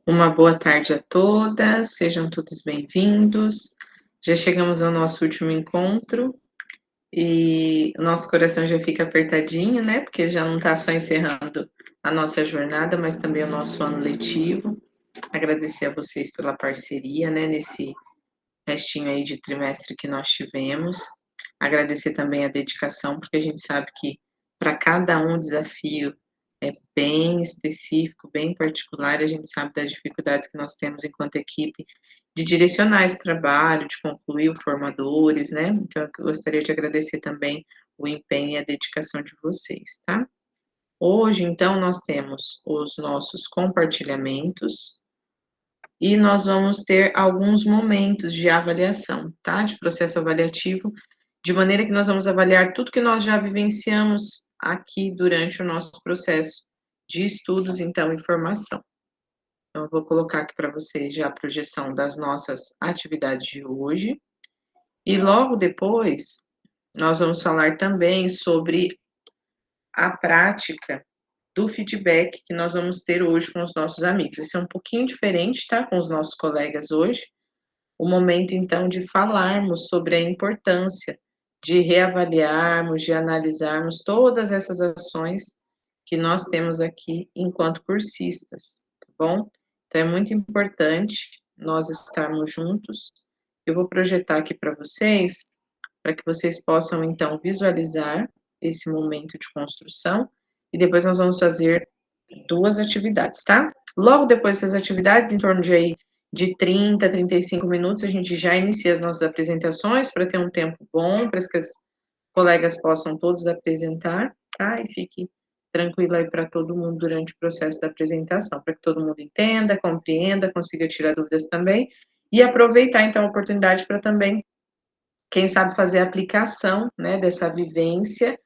Uma boa tarde a todas, sejam todos bem-vindos. Já chegamos ao nosso último encontro e o nosso coração já fica apertadinho, né? Porque já não está só encerrando a nossa jornada, mas também o nosso ano letivo. Agradecer a vocês pela parceria, né? Nesse restinho aí de trimestre que nós tivemos. Agradecer também a dedicação, porque a gente sabe que para cada um o desafio é bem específico, bem particular, e a gente sabe das dificuldades que nós temos enquanto equipe de direcionar esse trabalho, de concluir o formadores, né? Então, eu gostaria de agradecer também o empenho e a dedicação de vocês, tá? Hoje, então, nós temos os nossos compartilhamentos, e nós vamos ter alguns momentos de avaliação, tá? De processo avaliativo, de maneira que nós vamos avaliar tudo que nós já vivenciamos aqui durante o nosso processo de estudos, então, e formação. Então, eu vou colocar aqui para vocês já a projeção das nossas atividades de hoje, e logo depois nós vamos falar também sobre a prática do feedback que nós vamos ter hoje com os nossos amigos. Isso é um pouquinho diferente, tá? Com os nossos colegas hoje. O momento, então, de falarmos sobre a importância de reavaliarmos, de analisarmos todas essas ações que nós temos aqui enquanto cursistas, tá bom? Então, é muito importante nós estarmos juntos. Eu vou projetar aqui para vocês, para que vocês possam, então, visualizar esse momento de construção, e depois nós vamos fazer duas atividades, tá? Logo depois dessas atividades, em torno de aí de 30 a 35 minutos, a gente já inicia as nossas apresentações para ter um tempo bom, para que as colegas possam todos apresentar, tá? E fique tranquilo aí para todo mundo durante o processo da apresentação, para que todo mundo entenda, compreenda, consiga tirar dúvidas também, e aproveitar então a oportunidade para também, quem sabe, fazer a aplicação, né, dessa vivência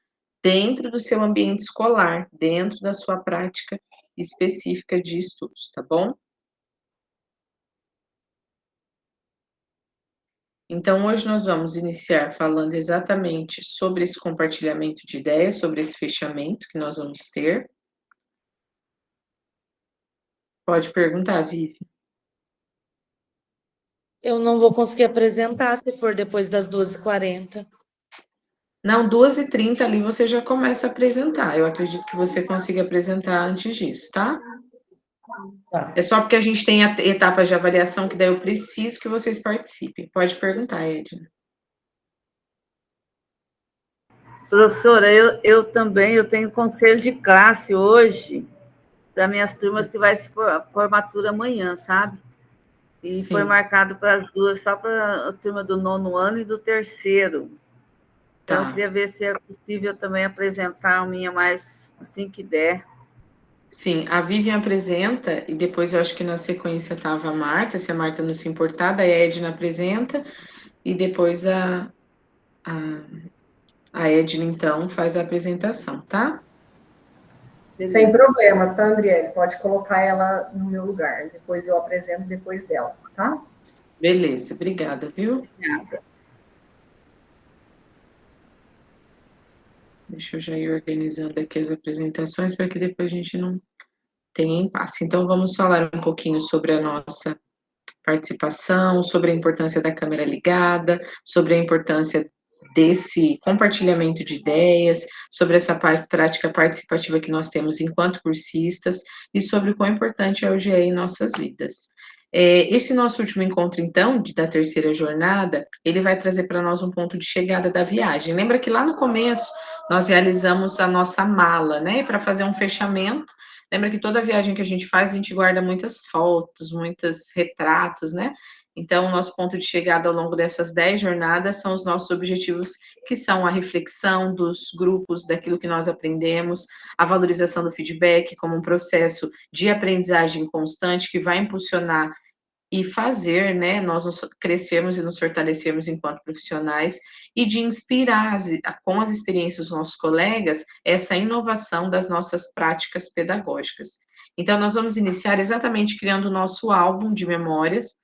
dentro do seu ambiente escolar, dentro da sua prática específica de estudos, tá bom? Então, hoje nós vamos iniciar falando exatamente sobre esse compartilhamento de ideias, sobre esse fechamento que nós vamos ter. Pode perguntar, Vivi. Eu não vou conseguir apresentar se for depois das 2h40. Não, 2h30 ali você já começa a apresentar. Eu acredito que você consiga apresentar antes disso, tá? Tá. É só porque a gente tem etapas de avaliação que daí eu preciso que vocês participem. Pode perguntar, Edna. Professora, eu também, eu tenho conselho de classe hoje das minhas turmas que vai se formatura amanhã, sabe? E Sim. foi marcado para as duas, só para a turma do 9º ano e do 3º. Então, eu queria ver se é possível também apresentar a minha mais assim que der. Sim, a Vivian apresenta, e depois eu acho que na sequência estava a Marta, se a Marta não se importar, daí a Edna apresenta, e depois a Edna, então, faz a apresentação, tá? Beleza. Sem problemas, tá, Andriele? Pode colocar ela no meu lugar. Depois eu apresento depois dela, tá? Beleza, obrigada, viu? Obrigada. Deixa eu já ir organizando aqui as apresentações para que depois a gente não tenha impasse. Então, vamos falar um pouquinho sobre a nossa participação, sobre a importância da câmera ligada, sobre a importância desse compartilhamento de ideias, sobre essa prática participativa que nós temos enquanto cursistas e sobre o quão importante é o GE em nossas vidas. Esse nosso último encontro, então, da terceira jornada, ele vai trazer para nós um ponto de chegada da viagem. Lembra que lá no começo nós realizamos a nossa mala, né, para fazer um fechamento. Lembra que toda viagem que a gente faz, a gente guarda muitas fotos, muitos retratos, né? Então, o nosso ponto de chegada ao longo dessas 10 jornadas são os nossos objetivos, que são a reflexão dos grupos, daquilo que nós aprendemos, a valorização do feedback como um processo de aprendizagem constante que vai impulsionar e fazer, né, nós crescermos e nos fortalecermos enquanto profissionais, e de inspirar, com as experiências dos nossos colegas, essa inovação das nossas práticas pedagógicas. Então, nós vamos iniciar exatamente criando o nosso álbum de memórias,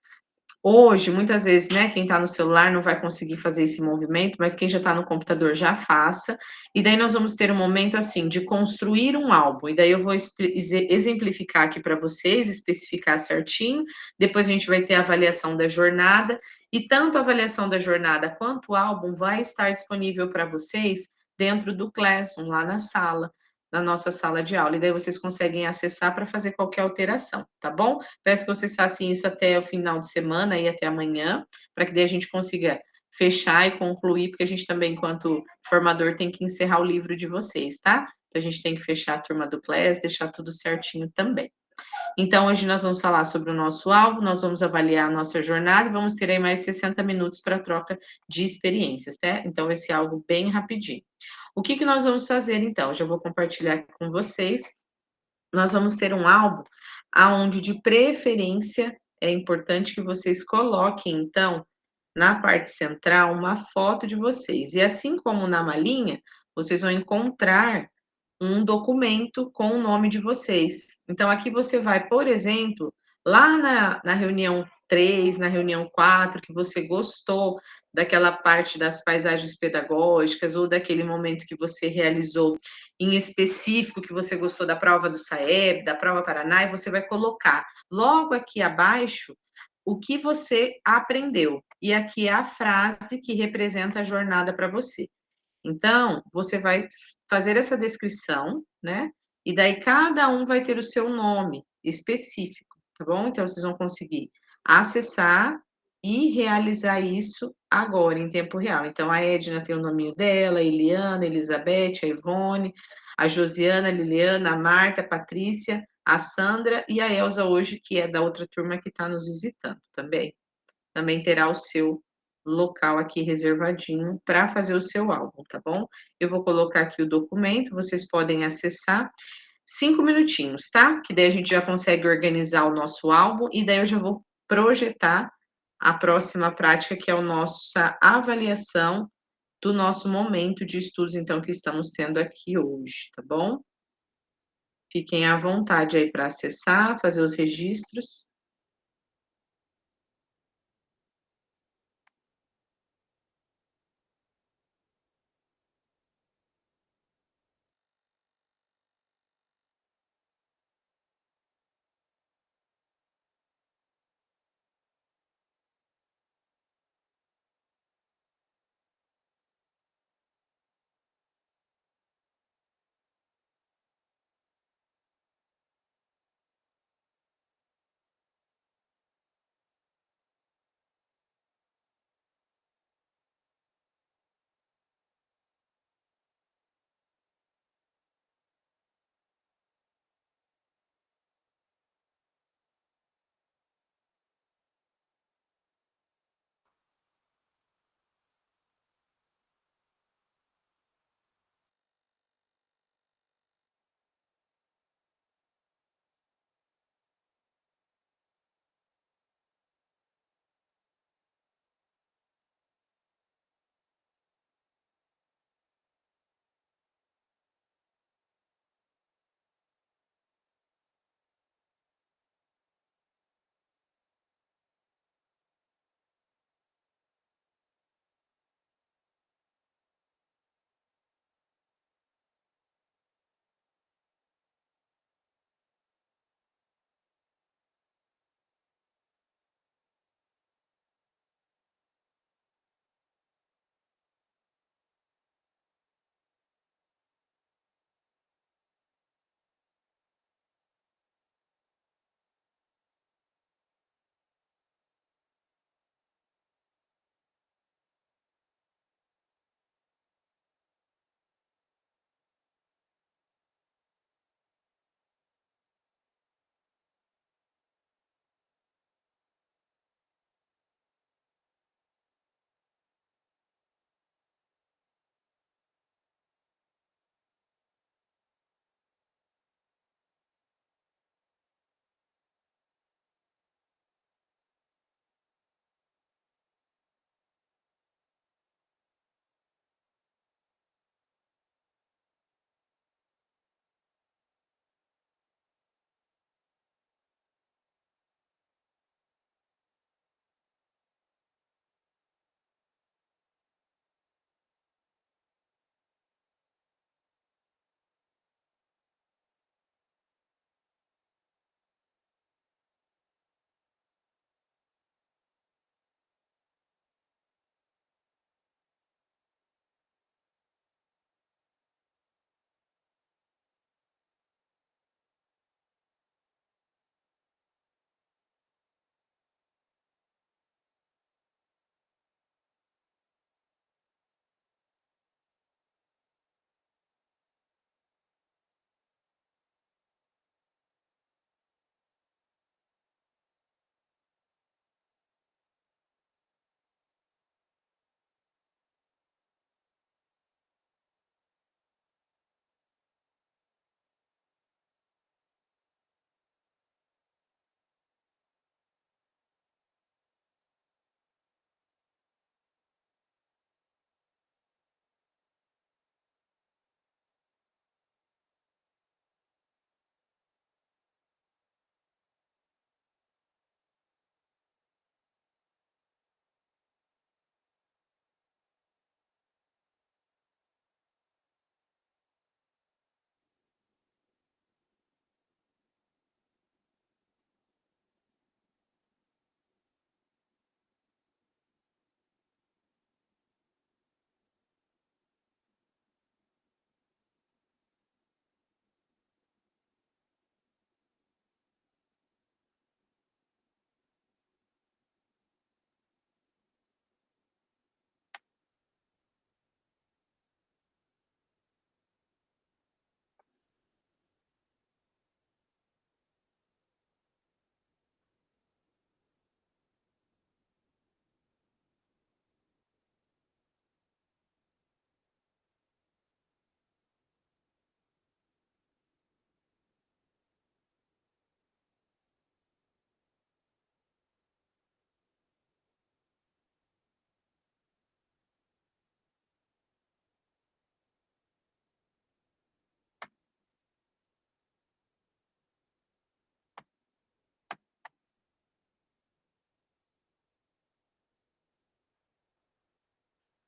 Hoje, muitas vezes, né, quem está no celular não vai conseguir fazer esse movimento, mas quem já está no computador já faça. E daí nós vamos ter um momento assim de construir um álbum. E daí eu vou exemplificar aqui para vocês, especificar certinho. Depois a gente vai ter a avaliação da jornada. E tanto a avaliação da jornada quanto o álbum vai estar disponível para vocês dentro do Classroom, lá na sala, na nossa sala de aula. E daí vocês conseguem acessar para fazer qualquer alteração, tá bom? Peço que vocês façam isso até o final de semana e até amanhã, para que daí a gente consiga fechar e concluir, porque a gente também, enquanto formador, tem que encerrar o livro de vocês, tá? Então, a gente tem que fechar a turma do Class, deixar tudo certinho também. Então, hoje nós vamos falar sobre o nosso álbum, nós vamos avaliar a nossa jornada e vamos ter aí mais 60 minutos para troca de experiências, tá? Então, vai ser algo bem rapidinho. O que nós vamos fazer, então? Eu já vou compartilhar aqui com vocês. Nós vamos ter um álbum aonde, de preferência, é importante que vocês coloquem, então, na parte central, uma foto de vocês. E assim como na malinha, vocês vão encontrar um documento com o nome de vocês. Então, aqui você vai, por exemplo, lá na reunião 3, na reunião 4, que você gostou daquela parte das paisagens pedagógicas ou daquele momento que você realizou em específico, que você gostou da prova do SAEB, da prova Paraná, e você vai colocar logo aqui abaixo o que você aprendeu. E aqui é a frase que representa a jornada para você. Então, você vai fazer essa descrição, né? E daí cada um vai ter o seu nome específico, tá bom? Então, vocês vão conseguir acessar e realizar isso agora, em tempo real. Então, a Edna tem o nominho dela, a Eliana, a Elizabeth, a Ivone, a Josiana, a Liliana, a Marta, a Patrícia, a Sandra e a Elza hoje, que é da outra turma que está nos visitando também. Também terá o seu local aqui reservadinho para fazer o seu álbum, tá bom? Eu vou colocar aqui o documento, vocês podem acessar. 5 minutinhos, tá? Que daí a gente já consegue organizar o nosso álbum e daí eu já vou projetar a próxima prática, que é a nossa avaliação do nosso momento de estudos, então, que estamos tendo aqui hoje, tá bom? Fiquem à vontade aí para acessar, fazer os registros.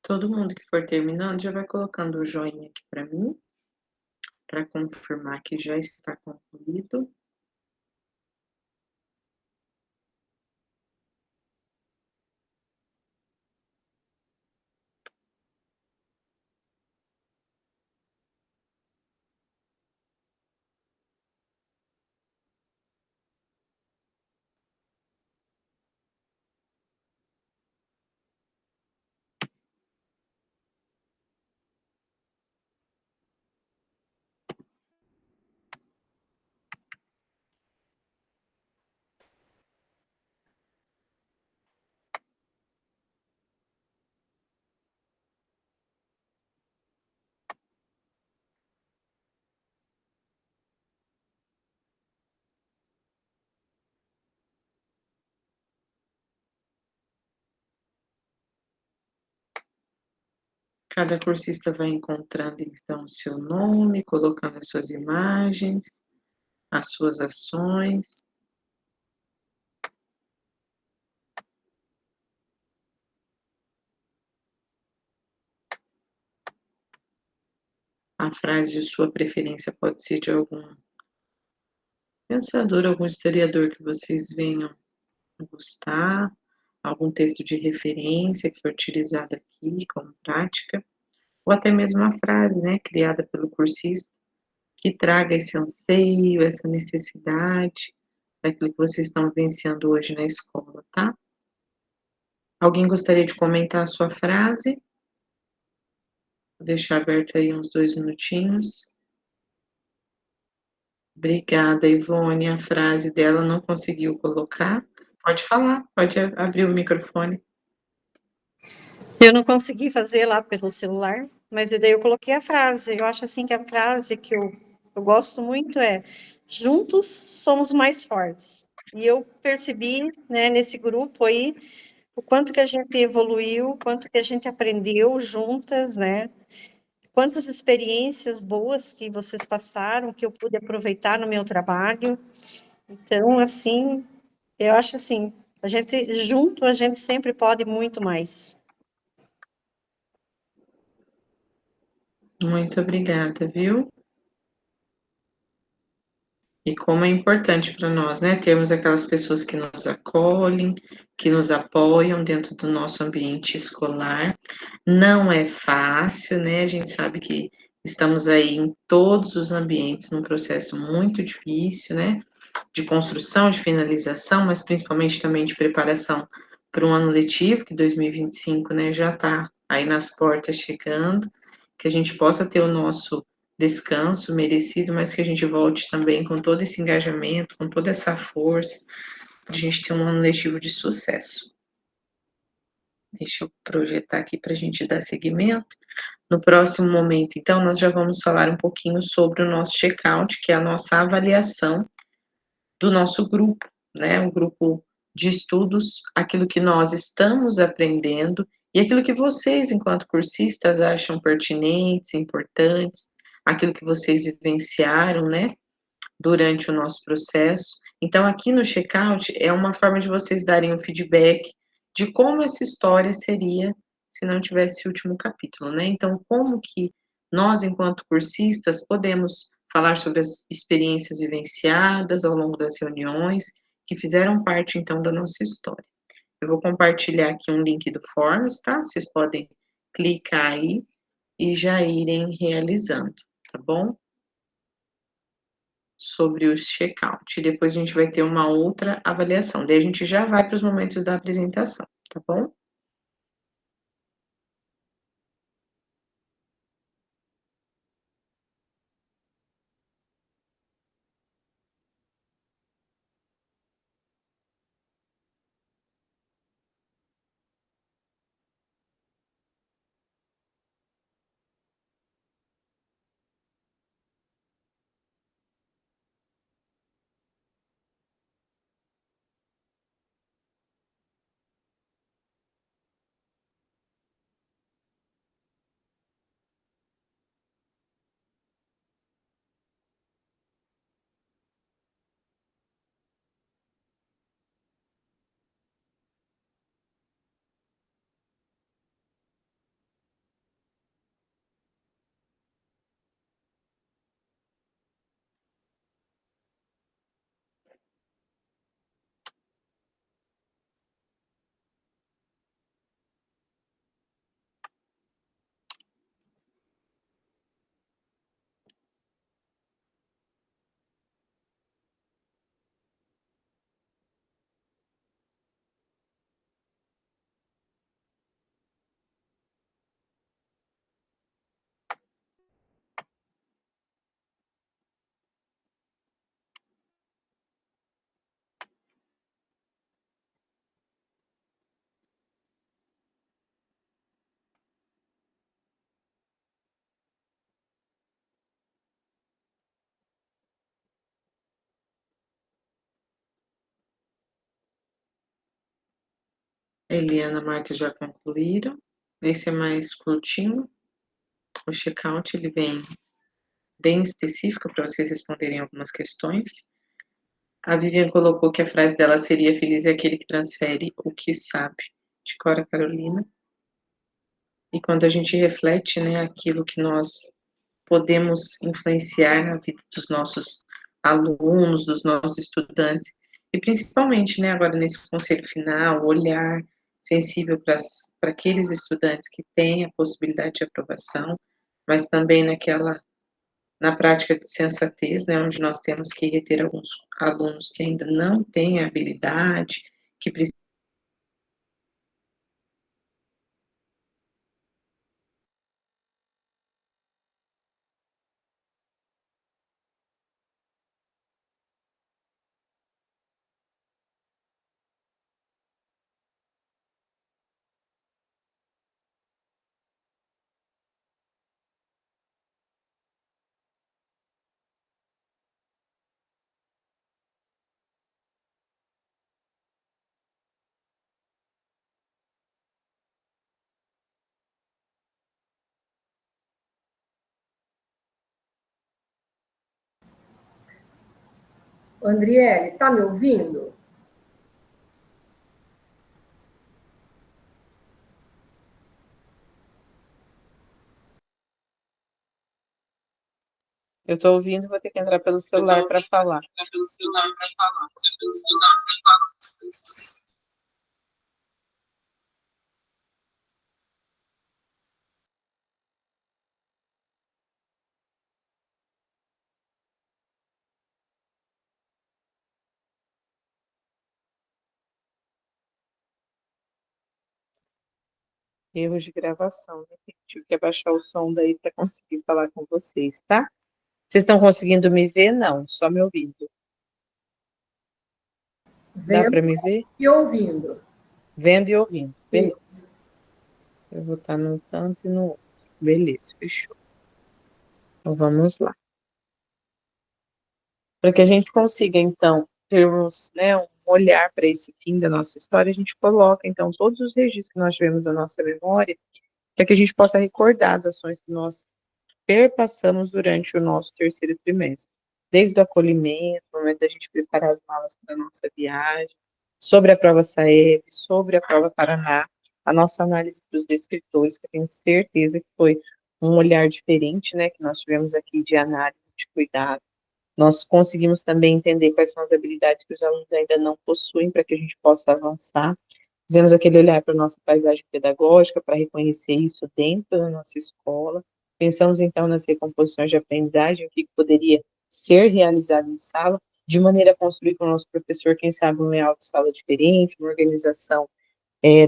Todo mundo que for terminando já vai colocando o joinha aqui para mim, para confirmar que já está concluído. Cada cursista vai encontrando, então, o seu nome, colocando as suas imagens, as suas ações. A frase de sua preferência pode ser de algum pensador, algum historiador que vocês venham a gostar, algum texto de referência que foi utilizado aqui como prática, ou até mesmo uma frase, né, criada pelo cursista, que traga esse anseio, essa necessidade daquilo que vocês estão vivenciando hoje na escola, tá? Alguém gostaria de comentar a sua frase? Vou deixar aberto aí uns 2 minutinhos. Obrigada, Ivone. A frase dela não conseguiu colocar. Pode falar, pode abrir o microfone. Eu não consegui fazer lá pelo celular, mas daí eu coloquei a frase. Eu acho assim que a frase que eu gosto muito é: juntos somos mais fortes. E eu percebi, né, nesse grupo aí, o quanto que a gente evoluiu, o quanto que a gente aprendeu juntas, né? Quantas experiências boas que vocês passaram, que eu pude aproveitar no meu trabalho. Então, assim, eu acho assim, a gente junto, a gente sempre pode muito mais. Muito obrigada, viu? E como é importante para nós, né, termos aquelas pessoas que nos acolhem, que nos apoiam dentro do nosso ambiente escolar. Não é fácil, né? A gente sabe que estamos aí em todos os ambientes num processo muito difícil, né? De construção, de finalização, mas principalmente também de preparação para um ano letivo, que 2025, né, já está aí nas portas chegando, que a gente possa ter o nosso descanso merecido, mas que a gente volte também com todo esse engajamento, com toda essa força, para a gente ter um ano letivo de sucesso. Deixa eu projetar aqui para a gente dar seguimento. No próximo momento, então, nós já vamos falar um pouquinho sobre o nosso check-out, que é a nossa avaliação do nosso grupo, né? O grupo de estudos, aquilo que nós estamos aprendendo e aquilo que vocês, enquanto cursistas, acham pertinentes, importantes, aquilo que vocês vivenciaram, né? Durante o nosso processo. Então, aqui no checkout é uma forma de vocês darem um feedback de como essa história seria se não tivesse o último capítulo, né? Então, como que nós, enquanto cursistas, podemos falar sobre as experiências vivenciadas ao longo das reuniões, que fizeram parte, então, da nossa história. Eu vou compartilhar aqui um link do Forms, tá? Vocês podem clicar aí e já irem realizando, tá bom? Sobre o check-out. Depois a gente vai ter uma outra avaliação. Daí a gente já vai para os momentos da apresentação, tá bom? A Eliana e a Marta já concluíram. Esse é mais curtinho. O check-out, ele vem bem específico para vocês responderem algumas questões. A Vivian colocou que a frase dela seria: feliz é aquele que transfere o que sabe, de Cora Carolina. E quando a gente reflete, né, aquilo que nós podemos influenciar na vida dos nossos alunos, dos nossos estudantes, e principalmente, né, agora nesse conselho final, olhar sensível para aqueles estudantes que têm a possibilidade de aprovação, mas também na prática de sensatez, né, onde nós temos que reter alguns alunos que ainda não têm habilidade, que precisam. Andriele, está me ouvindo? Eu estou ouvindo, vou ter que entrar pelo celular para falar. Erros de gravação, né? Tive que abaixar o som daí para conseguir falar com vocês, tá? Vocês estão conseguindo me ver? Não, só me ouvindo. Dá para me ver? E ouvindo. Vendo e ouvindo. Beleza. Isso. Eu vou estar num tanto e no outro. Beleza, fechou. Então vamos lá. Para que a gente consiga, então, termos, né, um olhar para esse fim da nossa história, a gente coloca, então, todos os registros que nós tivemos na nossa memória, para que a gente possa recordar as ações que nós perpassamos durante o nosso terceiro trimestre. Desde o acolhimento, o momento da gente preparar as malas para a nossa viagem, sobre a prova SAEB, sobre a prova Paraná, a nossa análise dos descritores, que eu tenho certeza que foi um olhar diferente, né, que nós tivemos aqui de análise, de cuidado. Nós conseguimos também entender quais são as habilidades que os alunos ainda não possuem para que a gente possa avançar. Fizemos aquele olhar para a nossa paisagem pedagógica, para reconhecer isso dentro da nossa escola. Pensamos, então, nas recomposições de aprendizagem, o que poderia ser realizado em sala, de maneira a construir com o nosso professor, quem sabe, um layout de sala diferente, uma organização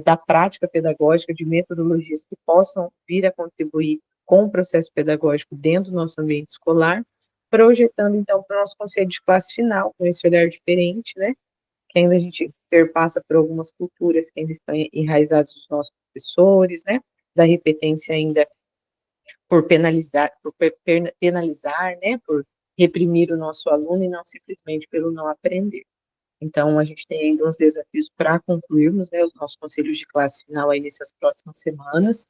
da prática pedagógica, de metodologias que possam vir a contribuir com o processo pedagógico dentro do nosso ambiente escolar, projetando, então, para o nosso conselho de classe final, com esse olhar diferente, né, que ainda a gente perpassa por algumas culturas que ainda estão enraizadas nos nossos professores, né, da repetência ainda por penalizar, né, por reprimir o nosso aluno e não simplesmente pelo não aprender. Então, a gente tem ainda uns desafios para concluirmos, né, os nossos conselhos de classe final aí nessas próximas semanas.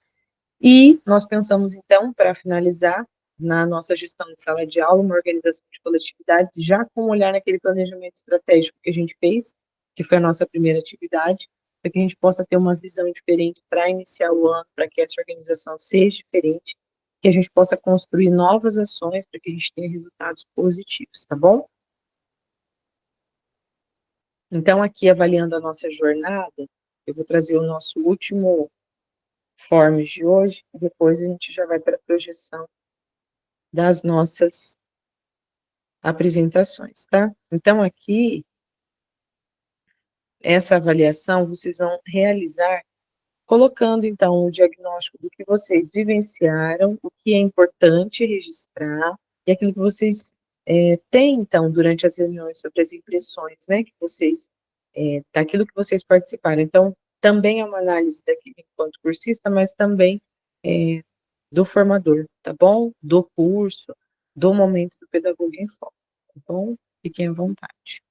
E nós pensamos, então, para finalizar, na nossa gestão de sala de aula, uma organização de coletividades, já com um olhar naquele planejamento estratégico que a gente fez, que foi a nossa primeira atividade, para que a gente possa ter uma visão diferente para iniciar o ano, para que essa organização seja diferente, que a gente possa construir novas ações para que a gente tenha resultados positivos, tá bom? Então, aqui, avaliando a nossa jornada, eu vou trazer o nosso último forms de hoje, e depois a gente já vai para a projeção das nossas apresentações, tá? Então, aqui, essa avaliação vocês vão realizar colocando, então, o diagnóstico do que vocês vivenciaram, o que é importante registrar, e aquilo que vocês têm, então, durante as reuniões, sobre as impressões, né, que vocês, daquilo que vocês participaram. Então, também é uma análise daquilo enquanto cursista, mas também do formador, tá bom? Do curso, do momento do Pedagogo em Foco, tá bom? Fiquem à vontade.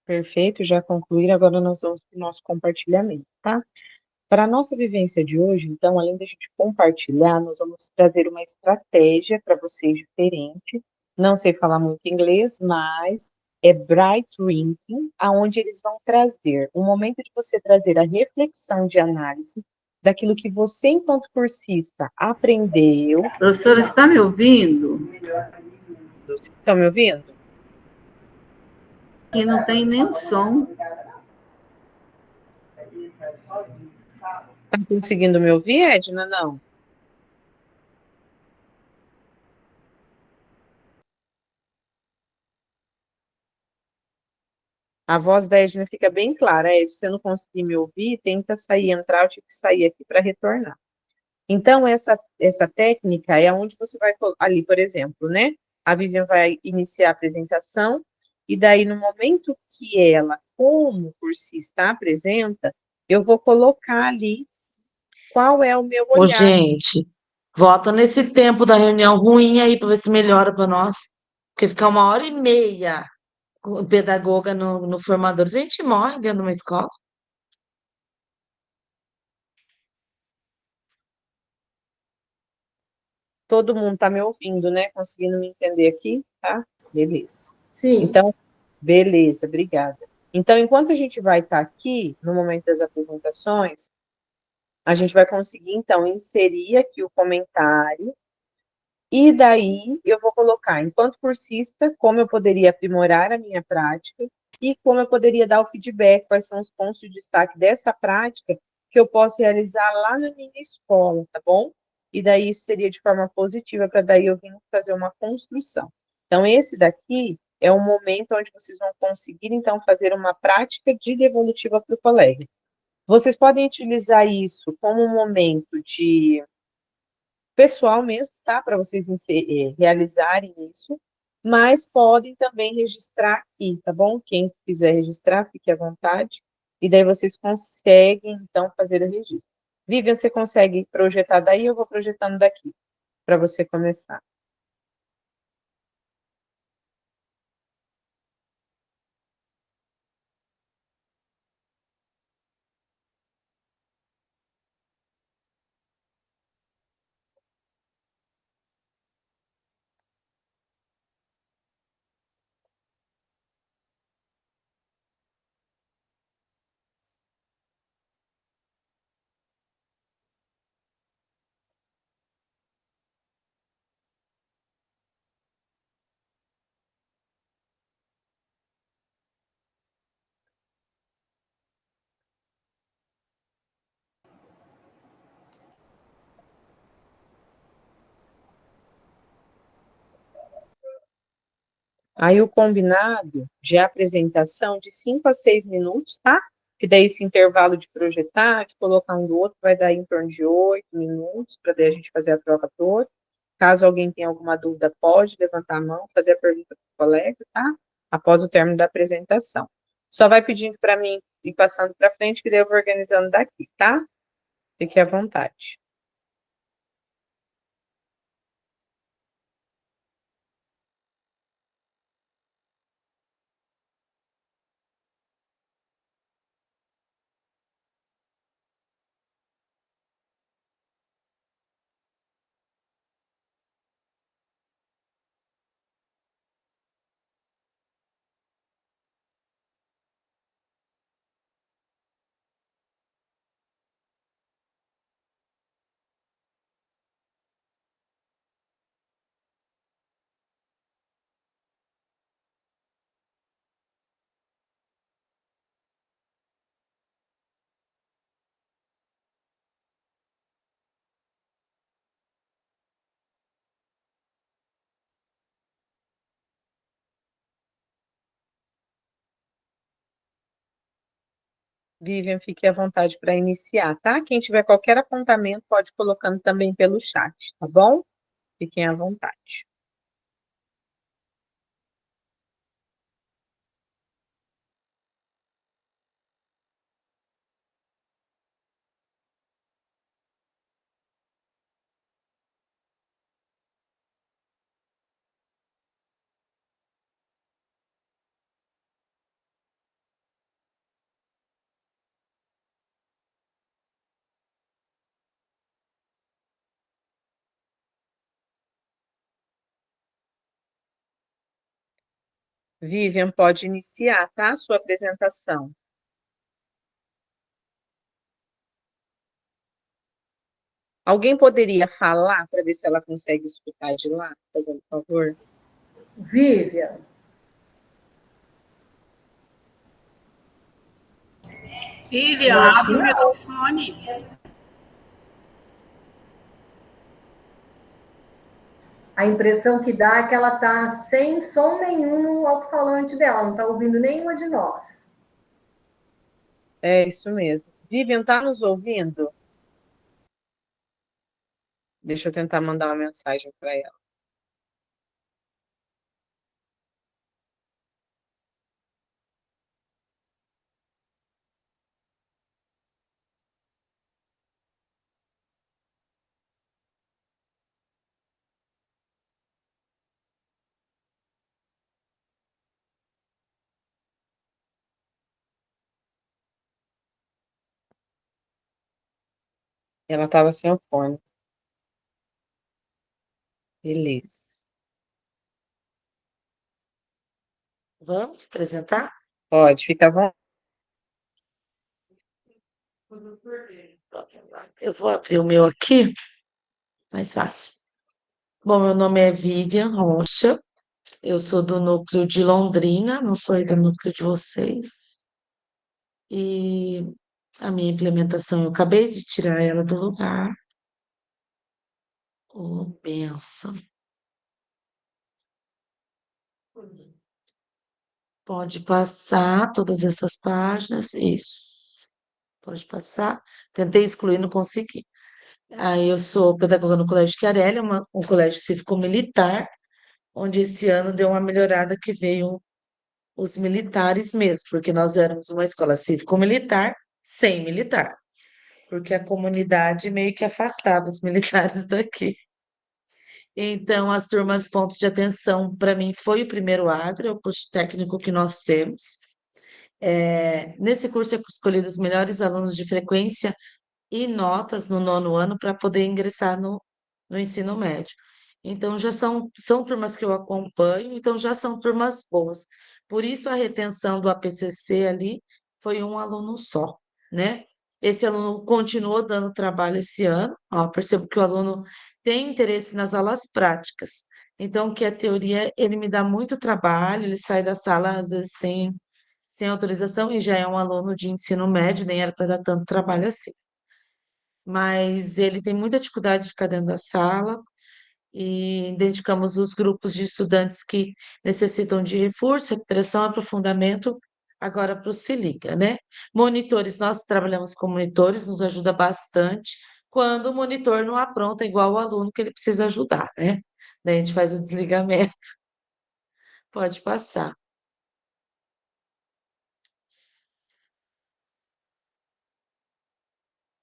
Perfeito, já concluíram. Agora nós vamos para o nosso compartilhamento, tá? Para a nossa vivência de hoje, então, além da gente compartilhar, nós vamos trazer uma estratégia para vocês diferente. Não sei falar muito inglês, mas é Bright Thinking, aonde eles vão trazer um momento de você trazer a reflexão de análise daquilo que você, enquanto cursista, aprendeu. Professora, está me ouvindo? Vocês estão me ouvindo? Aqui não tem nenhum som. Está conseguindo me ouvir, Edna? Não. A voz da Edna fica bem clara. Se você não conseguir me ouvir, tenta sair, entrar, eu tive que sair aqui para retornar. Então, essa técnica é onde você vai, ali, por exemplo, né? A Vivian vai iniciar a apresentação, e daí, no momento que ela, como cursista, apresenta, eu vou colocar ali qual é o meu Ô, olhar. gente, volta nesse tempo da reunião ruim aí para ver se melhora para nós. Porque ficar 1h30 com pedagoga no formador, a gente morre dentro de uma escola. Todo mundo está me ouvindo, né? Conseguindo me entender aqui, tá? Beleza. Sim. Então, beleza, obrigada. Então, enquanto a gente vai estar aqui, no momento das apresentações, a gente vai conseguir, então, inserir aqui o comentário, e daí eu vou colocar, enquanto cursista, como eu poderia aprimorar a minha prática e como eu poderia dar o feedback, quais são os pontos de destaque dessa prática que eu posso realizar lá na minha escola, tá bom? E daí isso seria de forma positiva, para daí eu vir fazer uma construção. Então, esse daqui é um momento onde vocês vão conseguir, então, fazer uma prática de devolutiva para o colega. Vocês podem utilizar isso como um momento de pessoal mesmo, tá? Para vocês realizarem isso, mas podem também registrar aqui, tá bom? Quem quiser registrar, fique à vontade, e daí vocês conseguem, então, fazer o registro. Vivian, você consegue projetar daí? Eu vou projetando daqui, para você começar. Aí o combinado de apresentação de 5 a 6 minutos, tá? Que daí esse intervalo de projetar, de colocar um do outro, vai dar em torno de 8 minutos, para daí a gente fazer a troca toda. Caso alguém tenha alguma dúvida, pode levantar a mão, fazer a pergunta para o colega, tá? Após o término da apresentação. Só vai pedindo para mim ir passando para frente, que daí eu vou organizando daqui, tá? Fique à vontade. Vivian, fique à vontade para iniciar, tá? Quem tiver qualquer apontamento, pode ir colocando também pelo chat, tá bom? Fiquem à vontade. Vivian, pode iniciar, tá? A sua apresentação. Alguém poderia falar para ver se ela consegue escutar de lá, fazendo favor? Vivian, Vivian, eu acho que abre o não. microfone. A impressão que dá é que ela está sem som nenhum no alto-falante dela, não está ouvindo nenhuma de nós. É isso mesmo. Vivian, tá nos ouvindo? Deixa eu tentar mandar uma mensagem para ela. Ela estava sem o fone. Beleza. Vamos apresentar? Pode, fica à vontade. Eu vou abrir o meu aqui, mais fácil. Bom, meu nome é Vivian Rocha, eu sou do núcleo de Londrina, não sou aí do núcleo de vocês. E a minha implementação, eu acabei de tirar ela do lugar. Oh, benção. Pode passar todas essas páginas, isso. Pode passar. Tentei excluir, não consegui. Aí eu sou pedagoga no Colégio Chiarelli, um colégio cívico-militar, onde esse ano deu uma melhorada que veio os militares mesmo, porque nós éramos uma escola cívico-militar sem militar, porque a comunidade meio que afastava os militares daqui. Então, as turmas ponto de atenção, para mim, foi o primeiro agro, é o curso técnico que nós temos. Nesse curso é escolhido os melhores alunos de frequência e notas no nono ano para poder ingressar no ensino médio. Então, são turmas que eu acompanho, então já são turmas boas. Por isso, a retenção do APCC ali foi um aluno só, né? Esse aluno continuou dando trabalho esse ano, ó, percebo que o aluno tem interesse nas aulas práticas. Então, que a teoria, ele me dá muito trabalho, ele sai da sala, às vezes, sem autorização, e já é um aluno de ensino médio, nem era para dar tanto trabalho assim, mas ele tem muita dificuldade de ficar dentro da sala e identificamos os grupos de estudantes que necessitam de reforço, recuperação, aprofundamento, agora para o Se Liga, né? Monitores, nós trabalhamos com monitores, nos ajuda bastante quando o monitor não apronta igual o aluno que ele precisa ajudar, né? Daí a gente faz o desligamento, pode passar.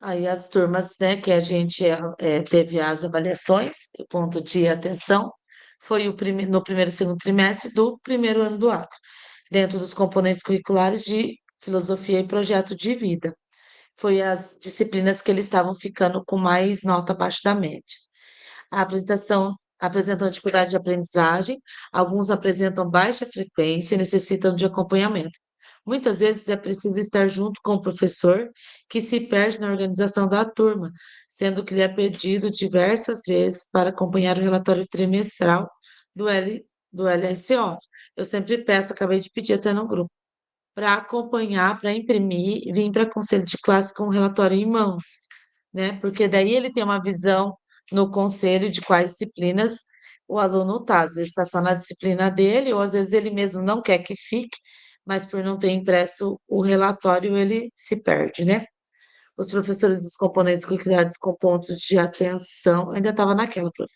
Aí as turmas, né, que a gente teve as avaliações, o ponto de atenção, foi no primeiro e segundo trimestre do primeiro ano do ACO, dentro dos componentes curriculares de filosofia e projeto de vida. Foi as disciplinas que eles estavam ficando com mais nota abaixo da média. A apresentação apresentam dificuldade de aprendizagem, alguns apresentam baixa frequência e necessitam de acompanhamento. Muitas vezes é preciso estar junto com o professor que se perde na organização da turma, sendo que lhe é pedido diversas vezes para acompanhar o relatório trimestral do LSO. Eu sempre peço, acabei de pedir até no grupo, para acompanhar, para imprimir e vir para conselho de classe com o relatório em mãos, né? Porque daí ele tem uma visão no conselho de quais disciplinas o aluno está. Às vezes está só na disciplina dele, ou às vezes ele mesmo não quer que fique, mas por não ter impresso o relatório, ele se perde, né? Os professores dos componentes curriculares com pontos de atenção, ainda estava naquela, prof,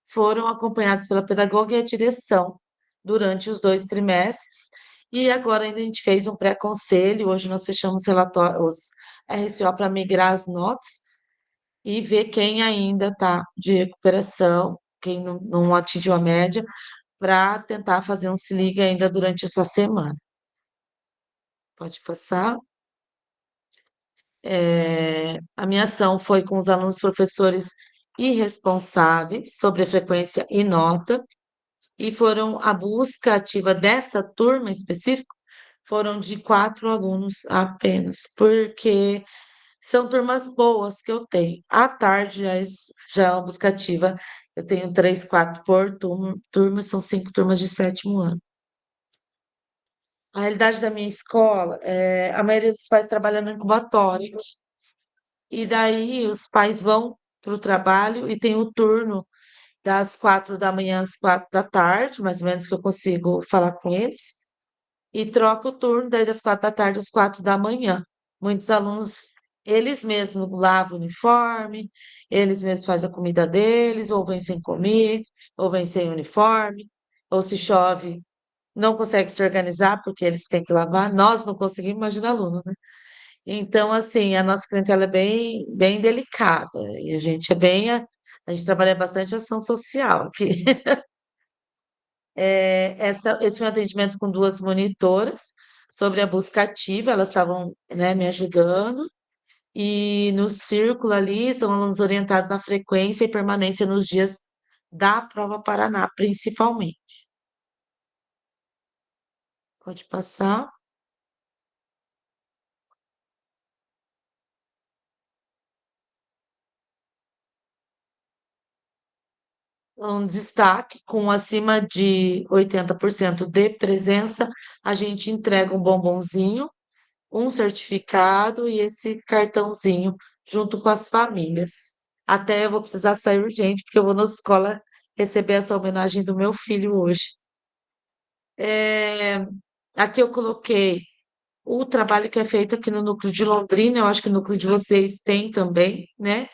foram acompanhados pela pedagoga e a direção durante os 2 trimestres, e agora ainda a gente fez um pré-conselho, hoje nós fechamos os RCO para migrar as notas e ver quem ainda está de recuperação, quem não atingiu a média, para tentar fazer um se liga ainda durante essa semana. Pode passar. A minha ação foi com os alunos professores irresponsáveis sobre a frequência e nota, e foram a busca ativa dessa turma específica foram de 4 alunos apenas, porque são turmas boas que eu tenho. À tarde já é uma busca ativa, eu tenho 3, 4 por turma, são 5 turmas de 7º ano. A realidade da minha escola, a maioria dos pais trabalha no incubatório, e daí os pais vão para o trabalho e tem o turno das 4 da manhã às 4 da tarde, mais ou menos que eu consigo falar com eles, e troca o turno daí das 4 da tarde às 4 da manhã. Muitos alunos, eles mesmos lavam o uniforme, eles mesmos fazem a comida deles, ou vêm sem comer, ou vêm sem uniforme, ou se chove, não consegue se organizar porque eles têm que lavar. Nós não conseguimos, imagina aluno, né? Então, assim, a nossa clientela é bem, bem delicada, e a gente a gente trabalha bastante ação social aqui. Esse foi um atendimento com 2 monitoras sobre a busca ativa, elas estavam, né, me ajudando, e no círculo ali são alunos orientados à frequência e permanência nos dias da prova Paraná, principalmente. Pode passar. Um destaque com acima de 80% de presença, a gente entrega um bombonzinho, um certificado e esse cartãozinho junto com as famílias. Até eu vou precisar sair urgente, porque eu vou na escola receber essa homenagem do meu filho hoje. É, aqui eu coloquei o trabalho que é feito aqui no núcleo de Londrina, eu acho que o núcleo de vocês tem também, né?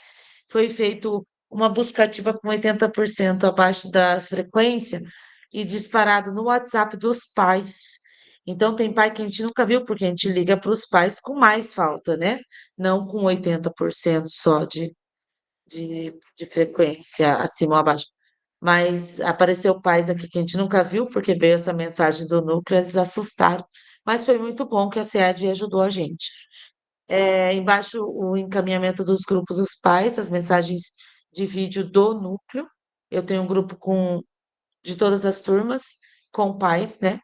Foi feito uma busca ativa com 80% abaixo da frequência e disparado no WhatsApp dos pais. Então, tem pai que a gente nunca viu, porque a gente liga para os pais com mais falta, né? Não com 80% só de frequência, acima ou abaixo. Mas apareceu pais aqui que a gente nunca viu, porque veio essa mensagem do núcleo, eles assustaram. Mas foi muito bom que a SEAD ajudou a gente. Embaixo, o encaminhamento dos grupos dos pais, as mensagens de vídeo do núcleo. Eu tenho um grupo de todas as turmas, com pais, né?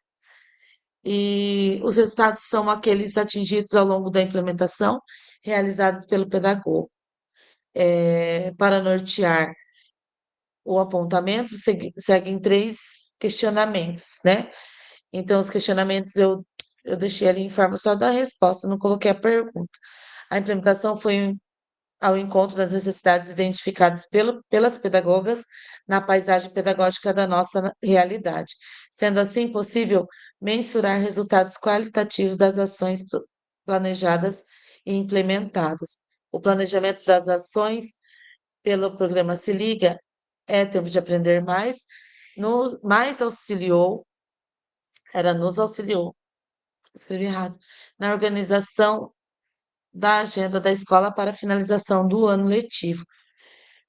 E os resultados são aqueles atingidos ao longo da implementação, realizados pelo pedagogo. Para nortear o apontamento, seguem 3 questionamentos, né? Então, os questionamentos eu deixei ali em forma só da resposta, não coloquei a pergunta. A implementação foi ao encontro das necessidades identificadas pelas pedagogas na paisagem pedagógica da nossa realidade, sendo assim possível mensurar resultados qualitativos das ações planejadas e implementadas. O planejamento das ações pelo programa Se Liga é Tempo de Aprender Mais, mais auxiliou, nos auxiliou, escrevi errado, na organização da agenda da escola para a finalização do ano letivo.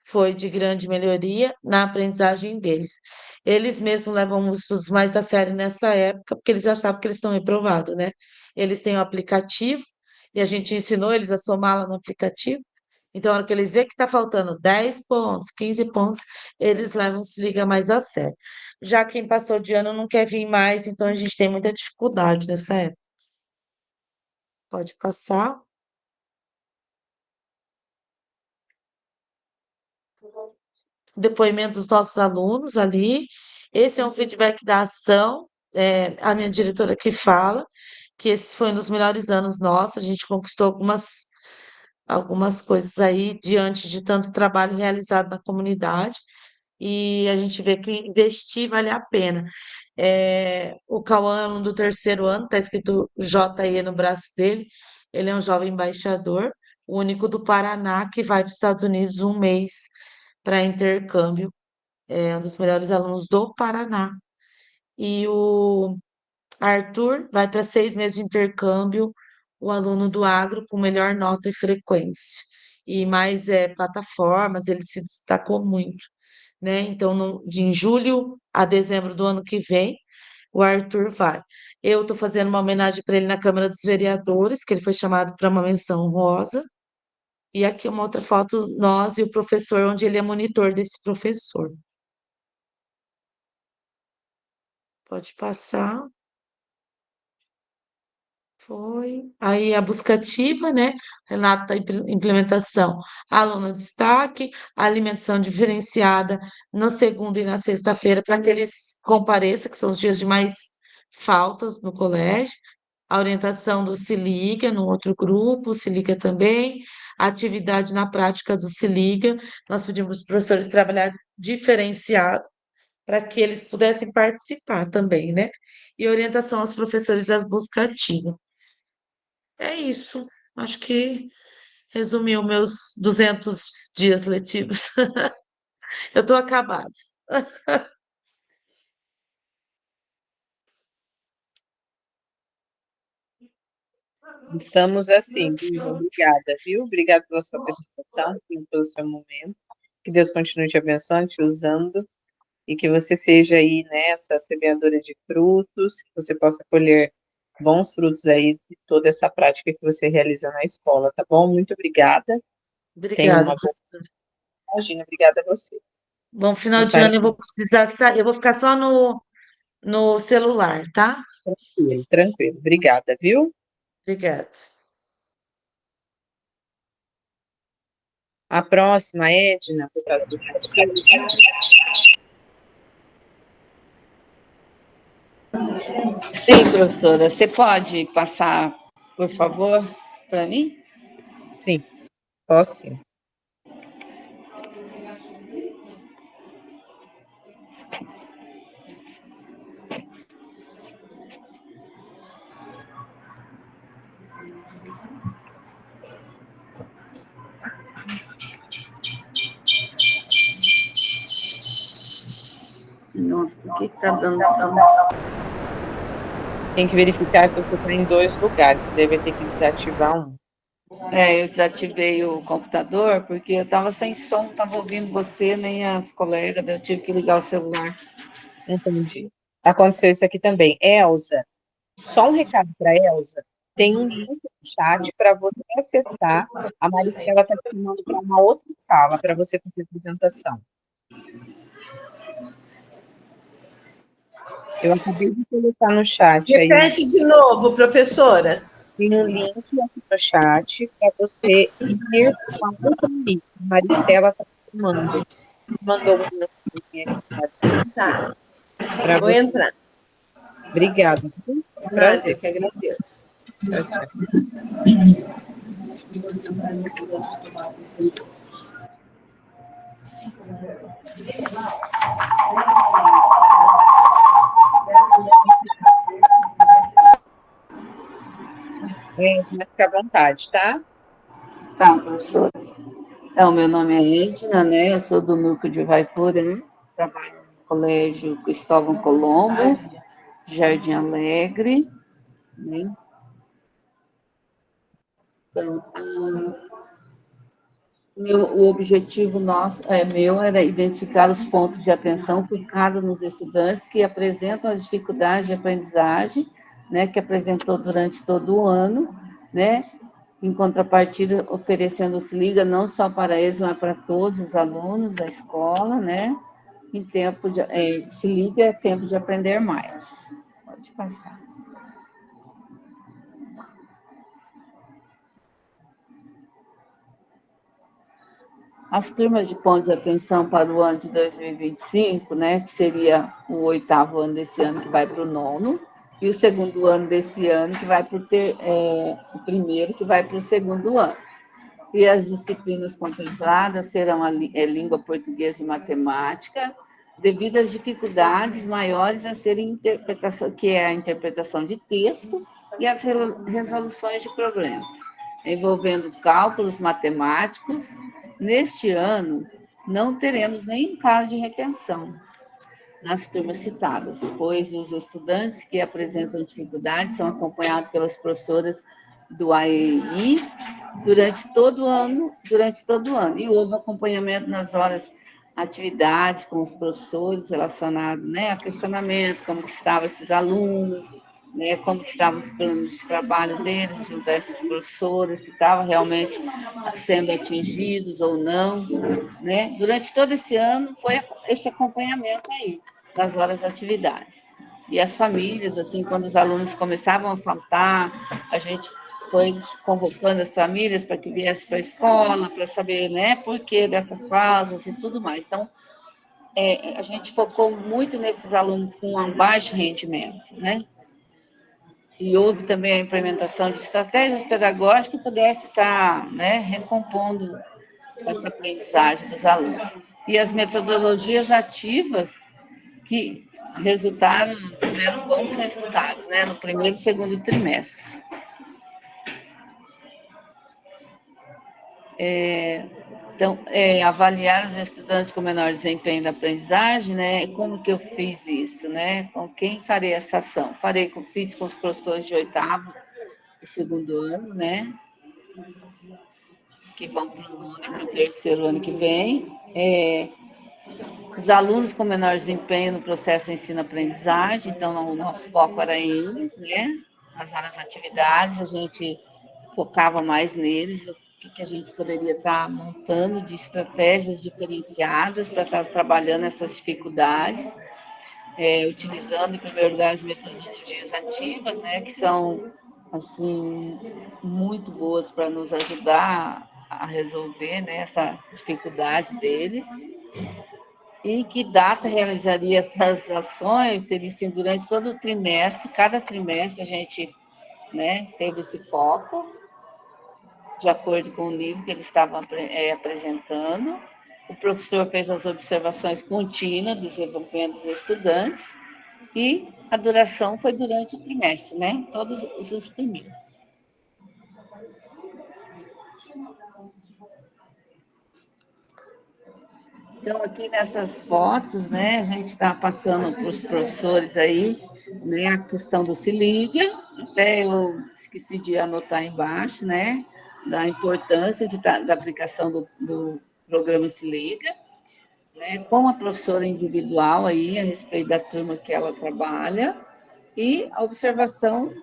Foi de grande melhoria na aprendizagem deles. Eles mesmos levam os estudos mais a sério nessa época, porque eles já sabem que eles estão reprovados, né? Eles têm o aplicativo, e a gente ensinou eles a somar lá no aplicativo. Então, a hora que eles veem que está faltando 10 pontos, 15 pontos, eles levam Se Liga mais a sério. Já quem passou de ano não quer vir mais, então a gente tem muita dificuldade nessa época. Pode passar. Depoimento dos nossos alunos ali. Esse é um feedback da ação, a minha diretora que fala, que esse foi um dos melhores anos nossos, a gente conquistou algumas coisas aí diante de tanto trabalho realizado na comunidade, e a gente vê que investir vale a pena. O Cauã é um do 3º ano, está escrito JE no braço dele, ele é um jovem embaixador, o único do Paraná que vai para os Estados Unidos um mês para intercâmbio, é um dos melhores alunos do Paraná. E o Arthur vai para 6 meses de intercâmbio, o aluno do agro com melhor nota e frequência. E mais plataformas, ele se destacou muito, né? Então, em julho a dezembro do ano que vem, o Arthur vai. Eu estou fazendo uma homenagem para ele na Câmara dos Vereadores, que ele foi chamado para uma menção honrosa. E aqui uma outra foto, nós e o professor, onde ele é monitor desse professor. Pode passar. Foi. Aí a busca ativa, né? Renata, implementação. Aluno destaque, alimentação diferenciada na segunda e na sexta-feira, para que eles compareçam, que são os dias de mais faltas no colégio. A orientação do Se Liga no outro grupo, o Se Liga também. A atividade na prática do Se Liga. Nós pedimos para os professores trabalhar diferenciado, para que eles pudessem participar também, né? E orientação aos professores das buscas ativas. É isso. Acho que resumiu meus 200 dias letivos. Eu estou acabada. Estamos assim, Lívia, obrigada, viu? Obrigada pela sua apresentação, pelo seu momento. Que Deus continue te abençoando, te usando, e que você seja aí, né, essa semeadora de frutos, que você possa colher bons frutos aí de toda essa prática que você realiza na escola, tá bom? Muito obrigada. Tenha Obrigada, uma boa professora. imagina, obrigada a você. Bom final E de ano eu vou precisar sair, eu vou ficar só no celular, tá? tranquilo, tranquilo. Obrigada, viu? Obrigada. A próxima, Edna, por causa do Sim, professora, você pode passar, por favor, para mim? Sim, posso sim. Nossa, por que está dando som? Tem que verificar se você está em 2 lugares, você deve ter que desativar um. Eu desativei o computador porque eu estava sem som, não estava ouvindo você nem as colegas, daí eu tive que ligar o celular. Entendi. Aconteceu isso aqui também. Elza, só um recado para Elza. Tem um link no chat para você acessar. A Maristela está te chamando para uma outra sala para você fazer a apresentação. Eu acabei de colocar no chat aí. Repete de novo, professora. Tem um link aqui no chat para você ir para uma outra link. A Maristela está te chamando. Mandou um link aqui. Tá. Pra Vou você. entrar. Obrigada. Prazer, eu que agradeço. Tchau, tchau. Mas fica à vontade, tá? Tá, professora. Então, meu nome é Edna, né? Eu sou do núcleo de Vaiporã, trabalho no Colégio Cristóvão Colombo, Jardim Alegre, né? Então, o objetivo meu era identificar os pontos de atenção focados nos estudantes que apresentam as dificuldades de aprendizagem, né, que apresentou durante todo o ano, né, em contrapartida, oferecendo o Se Liga não só para eles, mas para todos os alunos da escola, né, em tempo de... Se Liga é tempo de aprender mais. Pode passar. As turmas de ponto de atenção para o ano de 2025, né, que seria o 8º ano desse ano, que vai para o 9º, e o 2º ano desse ano, que vai para o primeiro, que vai para o 2º ano. E as disciplinas contempladas serão a língua portuguesa e matemática, devido às dificuldades maiores a serem interpretação, que é a interpretação de texto e as resoluções de problemas, envolvendo cálculos matemáticos. Neste ano, não teremos nenhum caso de retenção nas turmas citadas, pois os estudantes que apresentam dificuldades são acompanhados pelas professoras do AEI durante todo o ano, e houve acompanhamento nas horas, atividades com os professores relacionados, né, a questionamento, como que estavam esses alunos, né, como que estavam os planos de trabalho deles, junto a esses professores, se estavam realmente sendo atingidos ou não, né? Durante todo esse ano foi esse acompanhamento aí, das horas de atividade. E as famílias, assim, quando os alunos começavam a faltar, a gente foi convocando as famílias para que viessem para a escola, para saber, né, por que dessas faltas e tudo mais. Então, a gente focou muito nesses alunos com um baixo rendimento, né? E houve também a implementação de estratégias pedagógicas que pudesse estar, né, recompondo essa aprendizagem dos alunos. E as metodologias ativas que tiveram bons resultados, né, no primeiro e segundo trimestre. Então, avaliar os estudantes com menor desempenho da aprendizagem, né? Como que eu fiz isso, né? Com quem farei essa ação? Fiz com os professores de 8º e 2º ano, né? Que vão para o 9º e para o 3º ano que vem. Os alunos com menor desempenho no processo de ensino-aprendizagem, então o nosso foco era eles, né? Nas várias atividades, a gente focava mais neles, o que a gente poderia estar montando de estratégias diferenciadas para estar trabalhando essas dificuldades, utilizando, em primeiro lugar, as metodologias ativas, né? Que são, assim, muito boas para nos ajudar a resolver, né, essa dificuldade deles. E que data realizaria essas ações? Seria assim, durante todo o trimestre, cada trimestre a gente, né, teve esse foco, de acordo com o nível que eles estavam apresentando. O professor fez as observações contínuas do desenvolvimento dos estudantes e a duração foi durante o trimestre, né? Todos os trimestres. Então, aqui nessas fotos, né, a gente está passando para os professores aí, né, a questão do Se Liga, até eu esqueci de anotar embaixo, né, da importância da aplicação do programa Se Liga, né, com a professora individual aí, a respeito da turma que ela trabalha, e a observação,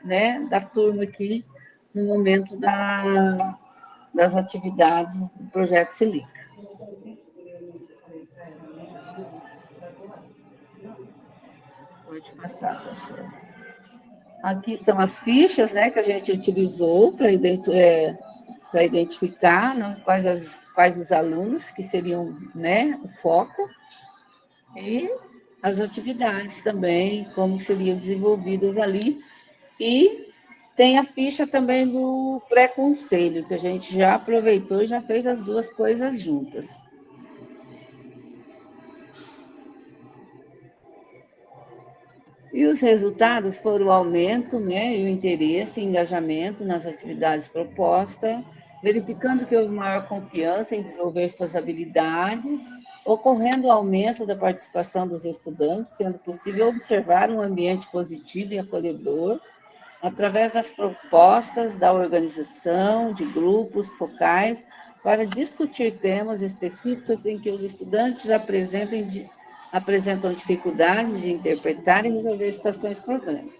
né, da turma aqui no momento das atividades do projeto Se Liga. Pode passar, professor. Aqui são as fichas, né, que a gente utilizou para identificar, né, quais os alunos que seriam, né, o foco, e as atividades também, como seriam desenvolvidas ali. E tem a ficha também do pré-conselho, que a gente já aproveitou e já fez as duas coisas juntas. E os resultados foram o aumento, né, e o interesse e engajamento nas atividades propostas, verificando que houve maior confiança em desenvolver suas habilidades, ocorrendo o aumento da participação dos estudantes, sendo possível observar um ambiente positivo e acolhedor, através das propostas da organização de grupos focais para discutir temas específicos em que os estudantes apresentam dificuldades de interpretar e resolver situações problemas.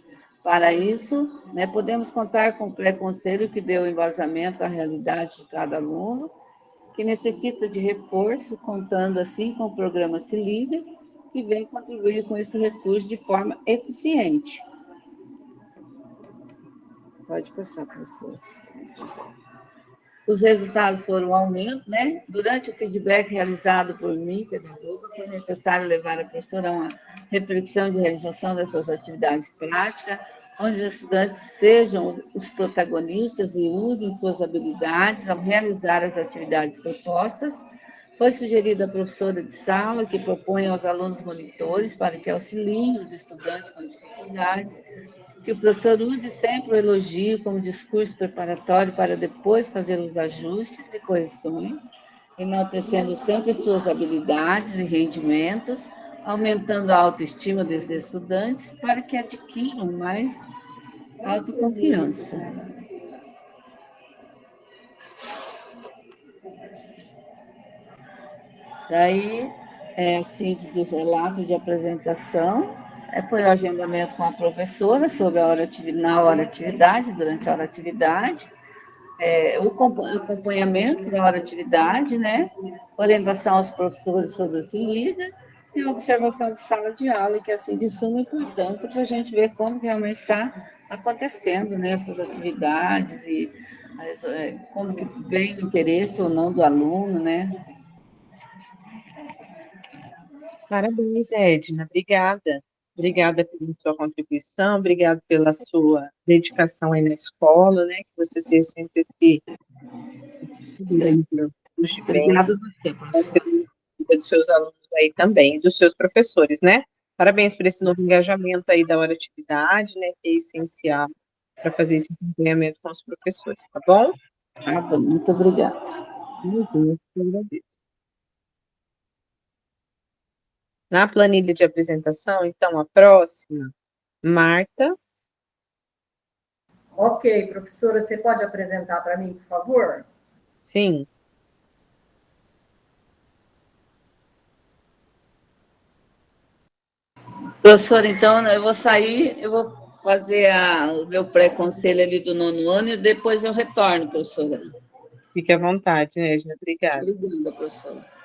Para isso, né, podemos contar com o pré-conselho que deu embasamento à realidade de cada aluno, que necessita de reforço, contando assim com o programa Se Liga, que vem contribuir com esse recurso de forma eficiente. Pode passar, professor. Os resultados foram um aumento, né? Durante o feedback realizado por mim, pedagoga, foi necessário levar a professora a uma reflexão de realização dessas atividades práticas, onde os estudantes sejam os protagonistas e usem suas habilidades ao realizar as atividades propostas. Foi sugerido à professora de sala que propõe aos alunos monitores para que auxiliem os estudantes com dificuldades, que o professor use sempre o elogio como discurso preparatório para depois fazer os ajustes e correções, enaltecendo sempre suas habilidades e rendimentos, aumentando a autoestima dos estudantes para que adquiram mais autoconfiança. Daí, a síntese do relato de apresentação, foi o agendamento com a professora sobre na hora atividade, durante a hora atividade, o acompanhamento da hora atividade, né? Orientação aos professores sobre o Se Liga e a observação de sala de aula, que é assim, de suma importância para a gente ver como realmente está acontecendo, né, essas atividades e como que vem o interesse ou não do aluno, né? Parabéns, Edna. Obrigada. Obrigada pela sua contribuição, obrigada pela sua dedicação aí na escola, né? Que você seja sempre esse luz de bem Obrigada a você, professor. dos seus alunos aí também, e dos seus professores, né? Parabéns por esse novo engajamento aí da hora atividade, né? Que é essencial para fazer esse acompanhamento com os professores, tá bom? Tá bom, muito obrigada. Meu Deus, eu agradeço. Na planilha de apresentação, então, a próxima, Marta. Ok, professora, você pode apresentar para mim, por favor? Sim. Professor, então, eu vou sair, eu vou fazer o meu pré-conselho ali do 9º ano e depois eu retorno, professora. Fique à vontade, né, Edna? Obrigada. Obrigada, professora.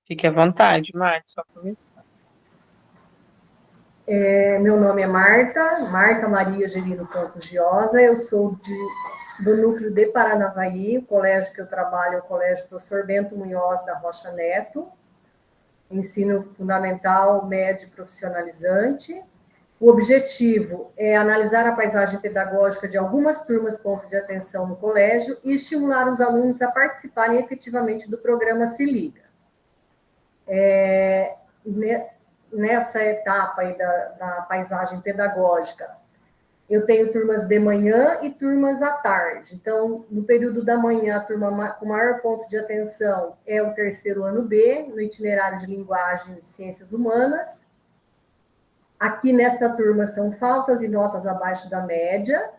Fique à vontade, Marta, só começar. Meu nome é Marta Maria Gerino Campos Giosa, eu sou do núcleo de Paranavaí, o colégio que eu trabalho é o Colégio Professor Bento Munhoz da Rocha Neto, ensino fundamental, médio e profissionalizante. O objetivo é analisar a paisagem pedagógica de algumas turmas ponto de atenção no colégio e estimular os alunos a participarem efetivamente do programa Se Liga. Nessa etapa aí da paisagem pedagógica, eu tenho turmas de manhã e turmas à tarde. Então, no período da manhã, a turma com maior ponto de atenção é o 3º ano B, no itinerário de linguagens e ciências humanas. Aqui nesta turma são faltas e notas abaixo da média.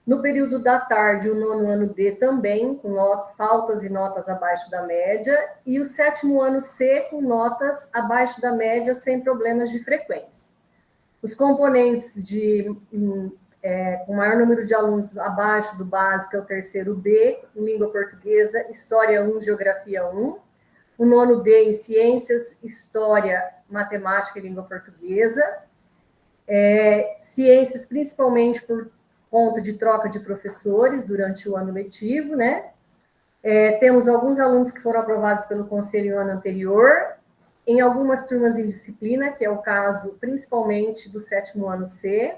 No período da tarde, o 9º ano D também, com faltas e notas abaixo da média, e o 7º ano C com notas abaixo da média, sem problemas de frequência. Os componentes com maior número de alunos abaixo do básico é o 3º B, em língua portuguesa, História 1, Geografia 1. O 9º D em Ciências, História, Matemática e Língua Portuguesa. Ciências, principalmente por conta de troca de professores durante o ano letivo, né? Temos alguns alunos que foram aprovados pelo conselho no ano anterior, em algumas turmas em disciplina, que é o caso principalmente do 7º ano C.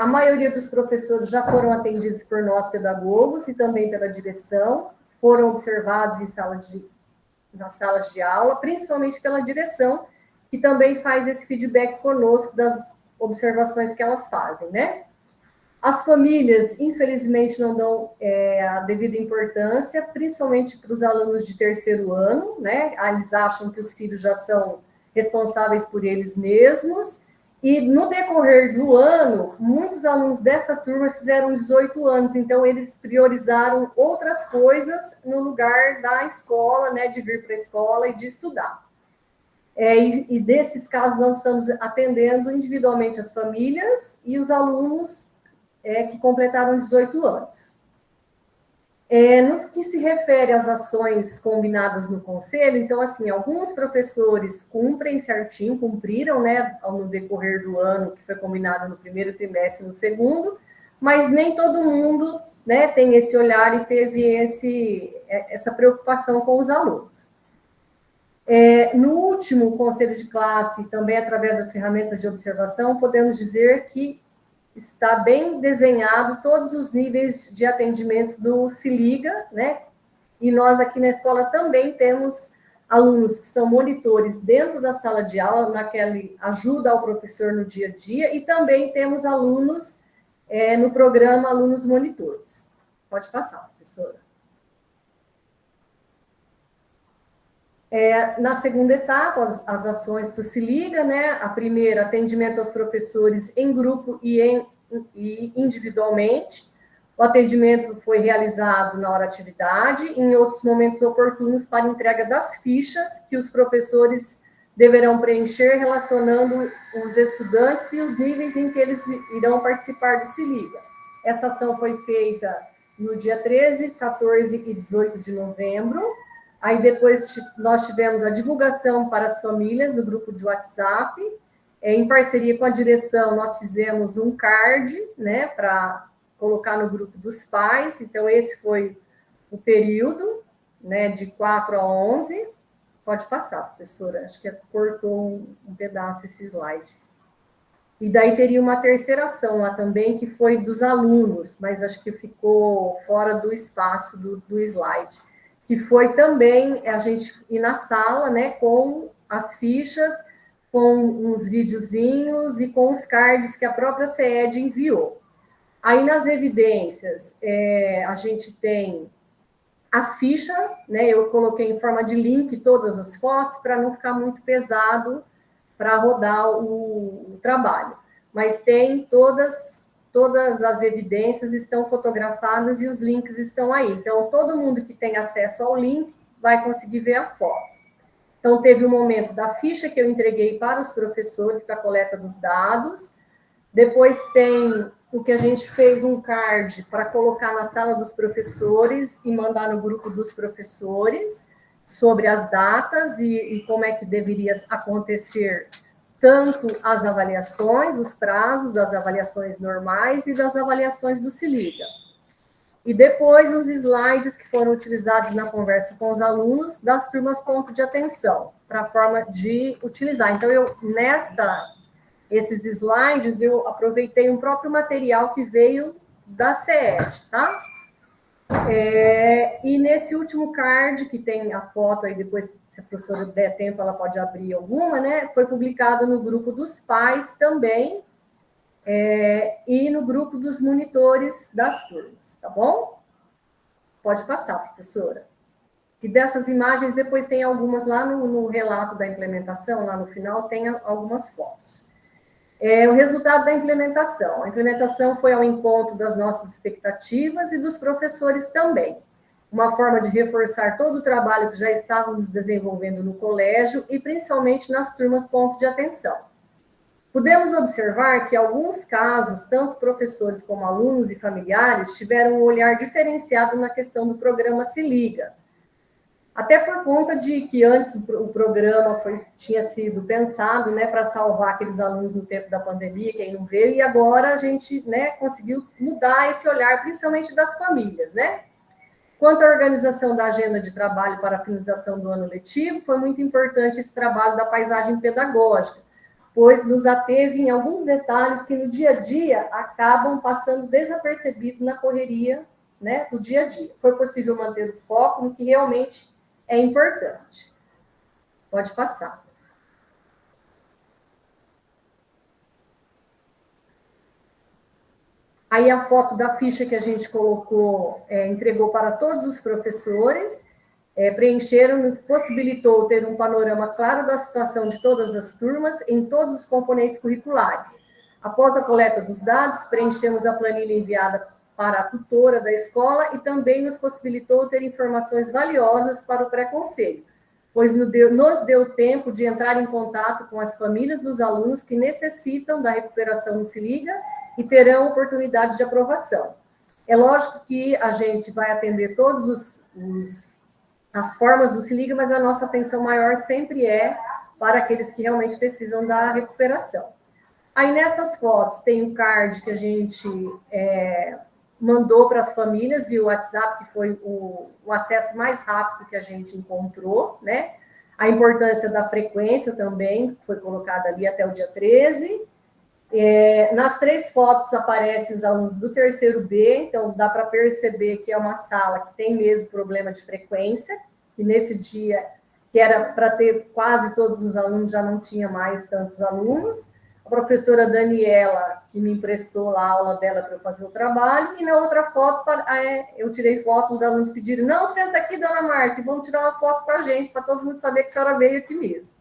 A maioria dos professores já foram atendidos por nós pedagogos e também pela direção, foram observados nas salas de aula, principalmente pela direção, que também faz esse feedback conosco das observações que elas fazem, né? As famílias, infelizmente, não dão a devida importância, principalmente para os alunos de 3º ano, né? Eles acham que os filhos já são responsáveis por eles mesmos, e no decorrer do ano, muitos alunos dessa turma fizeram 18 anos, então eles priorizaram outras coisas no lugar da escola, né? De vir para a escola e de estudar. E desses casos, nós estamos atendendo individualmente as famílias e os alunos que completaram 18 anos. No que se refere às ações combinadas no conselho, então, assim, alguns professores cumprem certinho, cumpriram, né, no decorrer do ano, que foi combinado no 1º trimestre e no 2º, mas nem todo mundo, né, tem esse olhar e teve essa preocupação com os alunos. No último conselho de classe, também através das ferramentas de observação, podemos dizer que está bem desenhado todos os níveis de atendimentos do Se Liga, né? E nós aqui na escola também temos alunos que são monitores dentro da sala de aula, naquela ajuda ao professor no dia a dia, e também temos alunos no programa Alunos Monitores. Pode passar, professora. Na segunda etapa, as ações para o Se Liga, né? A primeira, atendimento aos professores em grupo e individualmente. O atendimento foi realizado na hora atividade, em outros momentos oportunos para entrega das fichas que os professores deverão preencher relacionando os estudantes e os níveis em que eles irão participar do Se Liga. Essa ação foi feita no dia 13, 14 e 18 de novembro. Aí depois nós tivemos a divulgação para as famílias no grupo de WhatsApp. Em parceria com a direção, nós fizemos um card, né, para colocar no grupo dos pais. Então, esse foi o período, né, de 4 a 11. Pode passar, professora. Acho que cortou um pedaço esse slide. E daí teria uma terceira ação lá também, que foi dos alunos, mas acho que ficou fora do espaço do slide. Que foi também a gente ir na sala, né, com as fichas, com uns videozinhos e com os cards que a própria CED enviou. Aí, nas evidências, a gente tem a ficha, né, eu coloquei em forma de link todas as fotos, para não ficar muito pesado para rodar o trabalho. Mas tem todas as evidências estão fotografadas e os links estão aí. Então, todo mundo que tem acesso ao link vai conseguir ver a foto. Então, teve o momento da ficha que eu entreguei para os professores, para a coleta dos dados. Depois tem o que a gente fez um card para colocar na sala dos professores e mandar no grupo dos professores sobre as datas e como é que deveria acontecer tanto as avaliações, os prazos das avaliações normais e das avaliações do Se Liga. E depois os slides que foram utilizados na conversa com os alunos das turmas ponto de atenção, para a forma de utilizar. Então, esses slides, eu aproveitei um próprio material que veio da CED, tá? E nesse último card, que tem a foto aí, depois, se a professora der tempo, ela pode abrir alguma, né? Foi publicado no grupo dos pais também, e no grupo dos monitores das turmas, tá bom? Pode passar, professora. E dessas imagens, depois tem algumas lá no relato da implementação, lá no final, tem algumas fotos. O resultado da implementação. A implementação foi ao encontro das nossas expectativas e dos professores também. Uma forma de reforçar todo o trabalho que já estávamos desenvolvendo no colégio e principalmente nas turmas ponto de atenção. Podemos observar que, em alguns casos, tanto professores como alunos e familiares tiveram um olhar diferenciado na questão do programa Se Liga. Até por conta de que antes o programa tinha sido pensado, né, para salvar aqueles alunos no tempo da pandemia, quem não veio, e agora a gente, né, conseguiu mudar esse olhar, principalmente das famílias, né? Quanto à organização da agenda de trabalho para a finalização do ano letivo, foi muito importante esse trabalho da paisagem pedagógica, pois nos ateve em alguns detalhes que no dia a dia acabam passando desapercebidos na correria, né, do dia a dia. Foi possível manter o foco no que realmente é importante. Pode passar. Aí a foto da ficha que a gente colocou, entregou para todos os professores, preencheram, nos possibilitou ter um panorama claro da situação de todas as turmas em todos os componentes curriculares. Após a coleta dos dados, preenchemos a planilha enviada para a tutora da escola e também nos possibilitou ter informações valiosas para o pré-conselho, pois nos deu tempo de entrar em contato com as famílias dos alunos que necessitam da recuperação no Se Liga e terão oportunidade de aprovação. É lógico que a gente vai atender todas as formas do Se Liga, mas a nossa atenção maior sempre é para aqueles que realmente precisam da recuperação. Aí nessas fotos tem o card que a gente mandou para as famílias via WhatsApp, que foi o acesso mais rápido que a gente encontrou, né? A importância da frequência também foi colocada ali até o dia 13. Nas 3 fotos aparecem os alunos do terceiro B, então dá para perceber que é uma sala que tem mesmo problema de frequência, que nesse dia, que era para ter quase todos os alunos, já não tinha mais tantos alunos. A professora Daniela, que me emprestou lá a aula dela para eu fazer o trabalho, e na outra foto, eu tirei foto, os alunos pediram, não, senta aqui, dona Marta, e vamos tirar uma foto com a gente, para todo mundo saber que a senhora veio aqui mesmo.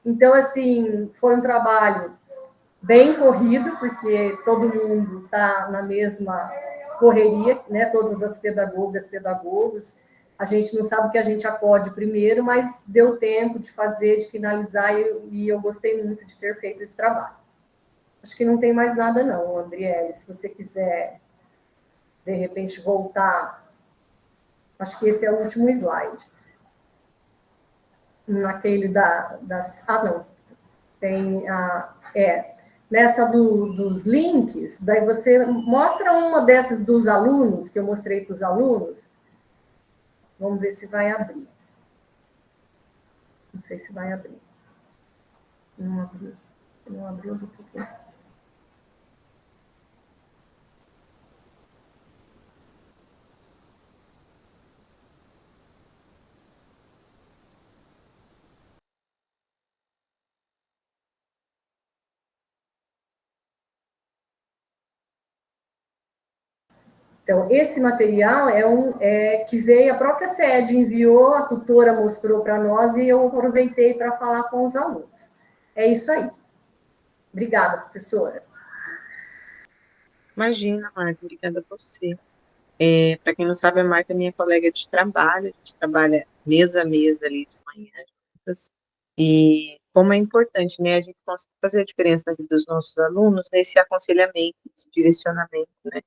Então, assim, foi um trabalho bem corrido, porque todo mundo está na mesma correria, né? Todas as pedagogas, pedagogos. A gente não sabe o que a gente acode primeiro, mas deu tempo de fazer, de finalizar, e eu gostei muito de ter feito esse trabalho. Acho que não tem mais nada não, Andriele. Se você quiser, de repente, voltar... Acho que esse é o último slide. Naquele das... Ah, não. Tem nessa dos links, daí você mostra uma dessas dos alunos, que eu mostrei para os alunos. Vamos ver se vai abrir. Não sei se vai abrir. Não abriu. Não abriu do que é. Então, esse material que veio, a própria sede enviou, a tutora mostrou para nós e eu aproveitei para falar com os alunos. É isso aí. Obrigada, professora. Imagina, Marta, obrigada a você. Para quem não sabe, a Marta é minha colega de trabalho, a gente trabalha mesa a mesa ali de manhã juntas, e como é importante, né, a gente conseguir fazer a diferença na vida dos nossos alunos nesse aconselhamento, nesse direcionamento, né.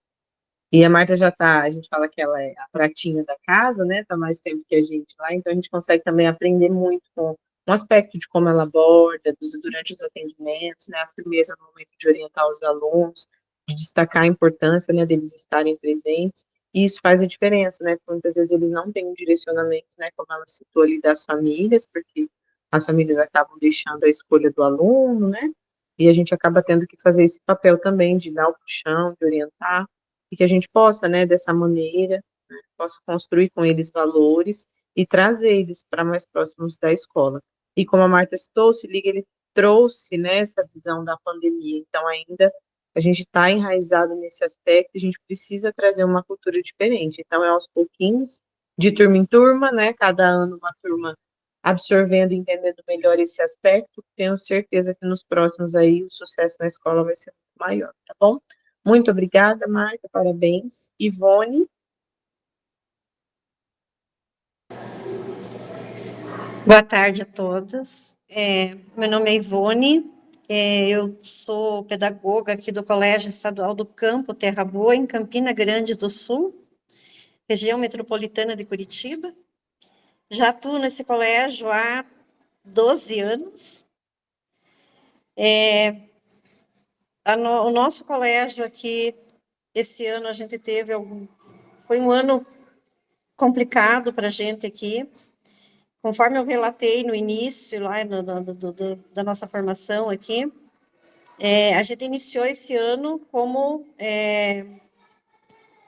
E a Marta já tá, a gente fala que ela é a pratinha da casa, né, tá mais tempo que a gente lá, então a gente consegue também aprender muito com um aspecto de como ela aborda, durante os atendimentos, né, a firmeza no momento de orientar os alunos, de destacar a importância, né, deles estarem presentes, e isso faz a diferença, né, porque muitas vezes eles não têm um direcionamento, né, como ela citou ali, das famílias, porque as famílias acabam deixando a escolha do aluno, né, e a gente acaba tendo que fazer esse papel também de dar o puxão, de orientar, e que a gente possa, né, dessa maneira, né, possa construir com eles valores e trazer eles para mais próximos da escola. E como a Marta citou, se liga, ele trouxe, né, essa visão da pandemia, então ainda a gente está enraizado nesse aspecto, a gente precisa trazer uma cultura diferente, então é aos pouquinhos, de turma em turma, né, cada ano uma turma absorvendo e entendendo melhor esse aspecto, tenho certeza que nos próximos aí o sucesso na escola vai ser muito maior, tá bom? Muito obrigada, Marta, parabéns. Ivone. Boa tarde a todas. Meu nome é Ivone, eu sou pedagoga aqui do Colégio Estadual do Campo Terra Boa, em Campina Grande do Sul, região metropolitana de Curitiba. Já atuo nesse colégio há 12 anos. O nosso colégio aqui, esse ano a gente teve foi um ano complicado para a gente aqui. Conforme eu relatei no início lá da nossa formação aqui, a gente iniciou esse ano como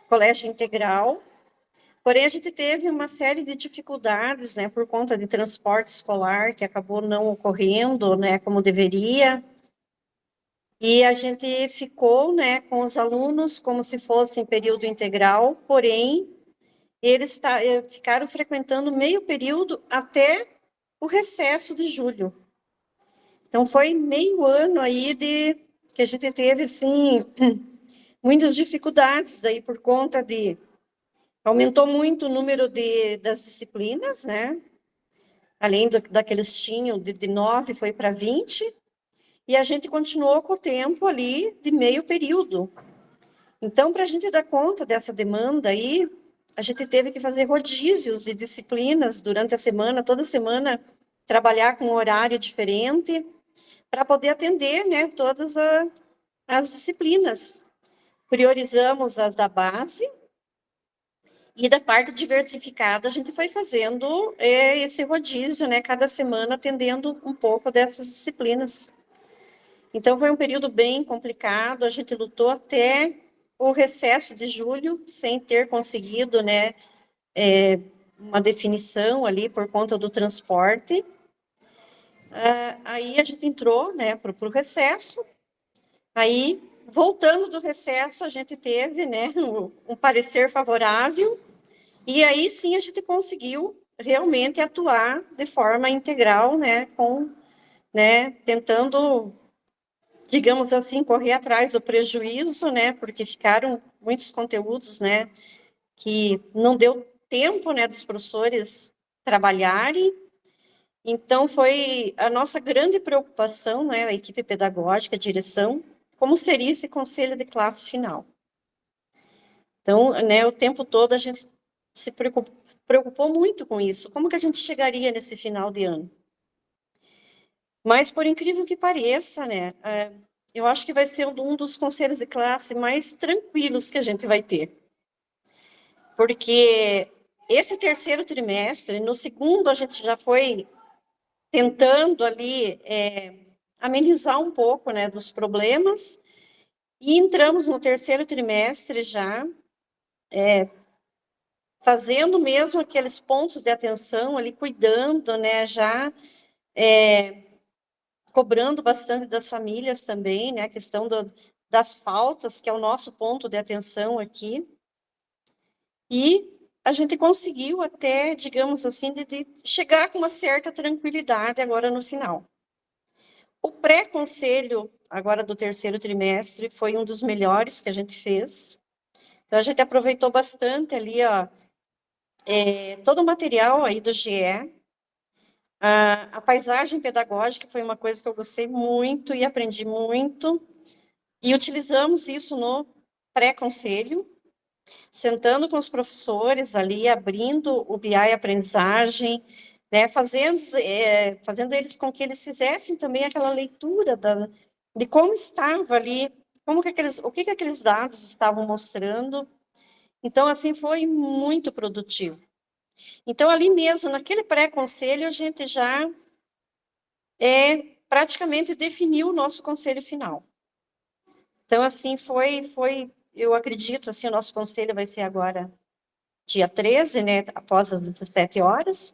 colégio integral, porém a gente teve uma série de dificuldades, né, por conta de transporte escolar, que acabou não ocorrendo, né, como deveria, e a gente ficou, né, com os alunos como se fosse em período integral, porém, eles ficaram frequentando meio período até o recesso de julho. Então, foi meio ano aí que a gente teve, assim, muitas dificuldades daí por conta de... Aumentou muito o número das disciplinas, né? Além daqueles tinham, de 9 foi para 20, e a gente continuou com o tempo ali de meio período. Então, para a gente dar conta dessa demanda aí, a gente teve que fazer rodízios de disciplinas durante a semana, toda semana, trabalhar com um horário diferente, para poder atender, né, todas as disciplinas. Priorizamos as da base, e da parte diversificada, a gente foi fazendo esse rodízio, né, cada semana atendendo um pouco dessas disciplinas. Então, foi um período bem complicado, a gente lutou até o recesso de julho, sem ter conseguido, né, uma definição ali por conta do transporte. Aí a gente entrou, né, para o recesso. Aí, voltando do recesso, a gente teve, né, um parecer favorável, e aí sim a gente conseguiu realmente atuar de forma integral, né, tentando, digamos assim, correr atrás do prejuízo, né, porque ficaram muitos conteúdos, né, que não deu tempo, né, dos professores trabalharem. Então, foi a nossa grande preocupação, né, a equipe pedagógica, a direção, como seria esse conselho de classe final. Então, né, o tempo todo a gente se preocupou muito com isso. Como que a gente chegaria nesse final de ano? Mas, por incrível que pareça, né, eu acho que vai ser um dos conselhos de classe mais tranquilos que a gente vai ter. Porque esse terceiro trimestre, no segundo, a gente já foi tentando ali amenizar um pouco, né, dos problemas, e entramos no terceiro trimestre já, fazendo mesmo aqueles pontos de atenção ali, cuidando, né, já cobrando bastante das famílias também, né, a questão das faltas, que é o nosso ponto de atenção aqui. E a gente conseguiu até, digamos assim, de chegar com uma certa tranquilidade agora no final. O pré-conselho, agora do terceiro trimestre, foi um dos melhores que a gente fez. Então, a gente aproveitou bastante ali, ó, todo o material aí do GE. A paisagem pedagógica foi uma coisa que eu gostei muito e aprendi muito. E utilizamos isso no pré-conselho, sentando com os professores ali, abrindo o BI aprendizagem, né, fazendo eles com que eles fizessem também aquela leitura de como estava ali, o que aqueles dados estavam mostrando. Então, assim, foi muito produtivo. Então, ali mesmo, naquele pré-conselho, a gente já praticamente definiu o nosso conselho final. Então, assim, eu acredito, assim, o nosso conselho vai ser agora dia 13, né, após as 17 horas,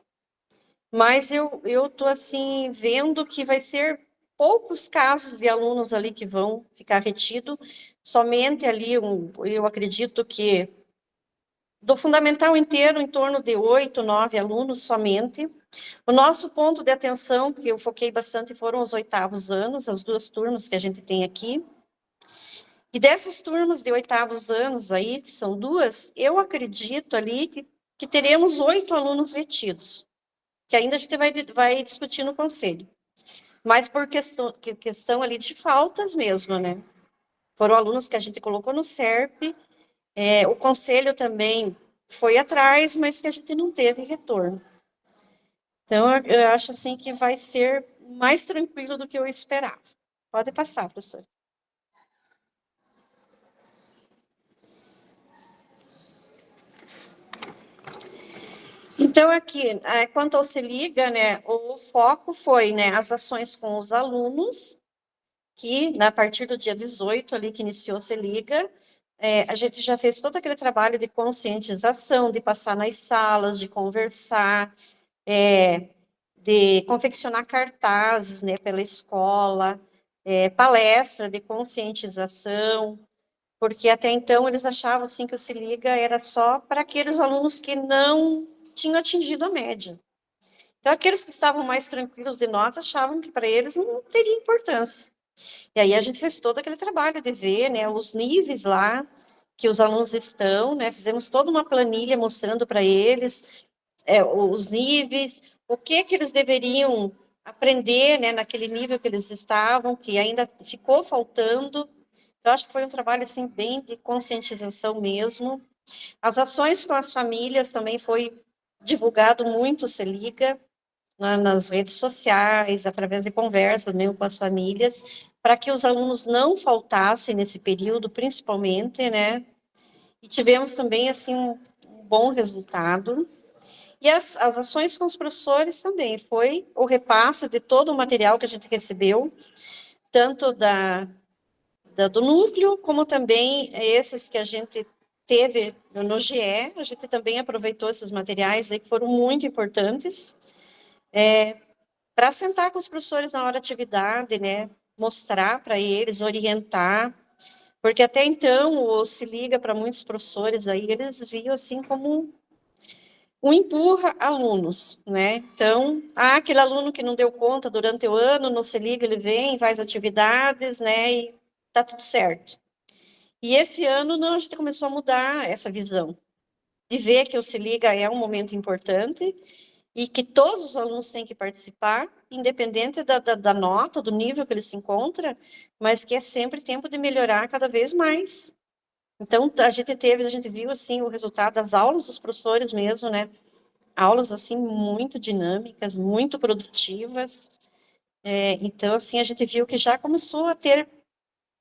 mas eu estou, assim, vendo que vai ser poucos casos de alunos ali que vão ficar retidos, somente ali, eu acredito que do fundamental inteiro, em torno de 8, 9 alunos somente. O nosso ponto de atenção, que eu foquei bastante, foram os 8º anos, as 2 turmas que a gente tem aqui. E dessas turmas de 8º anos aí, que são 2, eu acredito ali que teremos 8 alunos retidos, que ainda a gente vai discutir no conselho. Mas por questão ali de faltas mesmo, né? Foram alunos que a gente colocou no SERP, o conselho também foi atrás, mas que a gente não teve retorno. Então, eu acho assim que vai ser mais tranquilo do que eu esperava. Pode passar, professor. Então, aqui, quanto ao Se Liga, né, o foco foi, né, as ações com os alunos, que, a partir do dia 18, ali que iniciou o Se Liga, a gente já fez todo aquele trabalho de conscientização, de passar nas salas, de conversar, de confeccionar cartazes, né, pela escola, palestra de conscientização, porque até então eles achavam assim que o Se Liga era só para aqueles alunos que não tinham atingido a média. Então, aqueles que estavam mais tranquilos de nota achavam que para eles não teria importância. E aí a gente fez todo aquele trabalho de ver, né, os níveis lá que os alunos estão, né, fizemos toda uma planilha mostrando para eles os níveis, o que eles deveriam aprender, né, naquele nível que eles estavam, que ainda ficou faltando. Então, acho que foi um trabalho, assim, bem de conscientização mesmo. As ações com as famílias também foi divulgado muito, Se Liga. nas redes sociais, através de conversas mesmo com as famílias, para que os alunos não faltassem nesse período, principalmente, né? E tivemos também, assim, um bom resultado. E as ações com os professores também, foi o repasse de todo o material que a gente recebeu, tanto do núcleo, como também esses que a gente teve no GE, a gente também aproveitou esses materiais aí que foram muito importantes, para sentar com os professores na hora da atividade, né, mostrar para eles, orientar, porque até então o Se Liga para muitos professores aí, eles viam assim como um empurra alunos, né? Então, aquele aluno que não deu conta durante o ano, no Se Liga, ele vem, faz atividades, né, e tá tudo certo. E esse ano, não, a gente começou a mudar essa visão, de ver que o Se Liga é um momento importante e que todos os alunos têm que participar, independente da nota, do nível que ele se encontra, mas que é sempre tempo de melhorar cada vez mais. Então, a gente viu, assim, o resultado das aulas dos professores mesmo, né? Aulas, assim, muito dinâmicas, muito produtivas. Então, assim, a gente viu que já começou a ter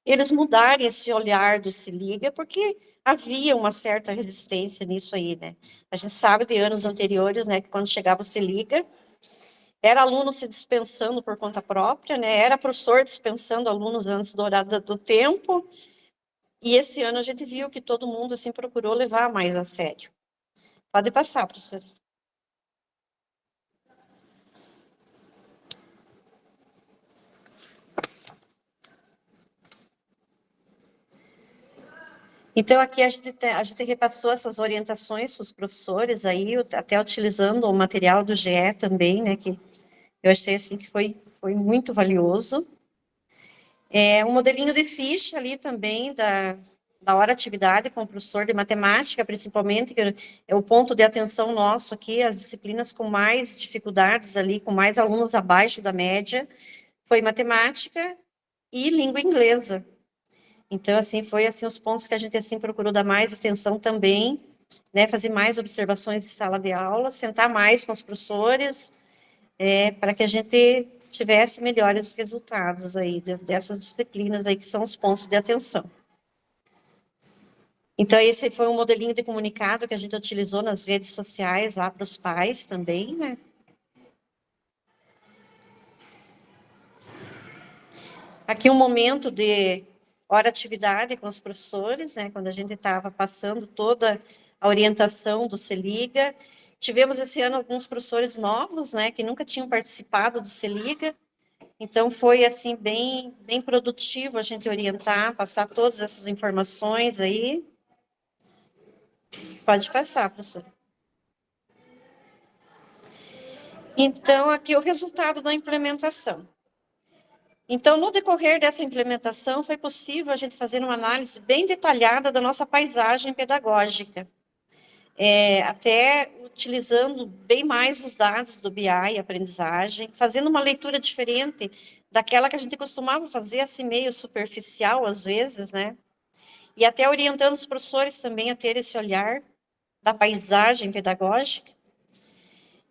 eles mudarem esse olhar do Se Liga, porque havia uma certa resistência nisso aí, né? A gente sabe de anos anteriores, né, que quando chegava o Se Liga, era aluno se dispensando por conta própria, né? Era professor dispensando alunos antes do horário do tempo, e esse ano a gente viu que todo mundo, assim, procurou levar mais a sério. Pode passar, professor. Então, aqui a gente repassou essas orientações para os professores, aí, até utilizando o material do GE também, né, que eu achei, assim, que foi muito valioso. Um modelinho de ficha ali também, da hora atividade com o professor de matemática, principalmente, que é o ponto de atenção nosso aqui, as disciplinas com mais dificuldades ali, com mais alunos abaixo da média, foi matemática e língua inglesa. Então, assim, foi assim os pontos que a gente assim procurou dar mais atenção também, né, fazer mais observações de sala de aula, sentar mais com os professores, para que a gente tivesse melhores resultados aí dessas disciplinas aí que são os pontos de atenção. Então, esse foi um modelinho de comunicado que a gente utilizou nas redes sociais lá para os pais também, né? Aqui um momento de hora atividade com os professores, né, quando a gente estava passando toda a orientação do Se Liga. Tivemos esse ano alguns professores novos, né, que nunca tinham participado do Se Liga. Então foi assim bem produtivo a gente orientar, passar todas essas informações aí. Pode passar, professora. Então aqui o resultado da implementação. Então, no decorrer dessa implementação, foi possível a gente fazer uma análise bem detalhada da nossa paisagem pedagógica, até utilizando bem mais os dados do BI, aprendizagem, fazendo uma leitura diferente daquela que a gente costumava fazer, assim, meio superficial, às vezes, né? E até orientando os professores também a ter esse olhar da paisagem pedagógica.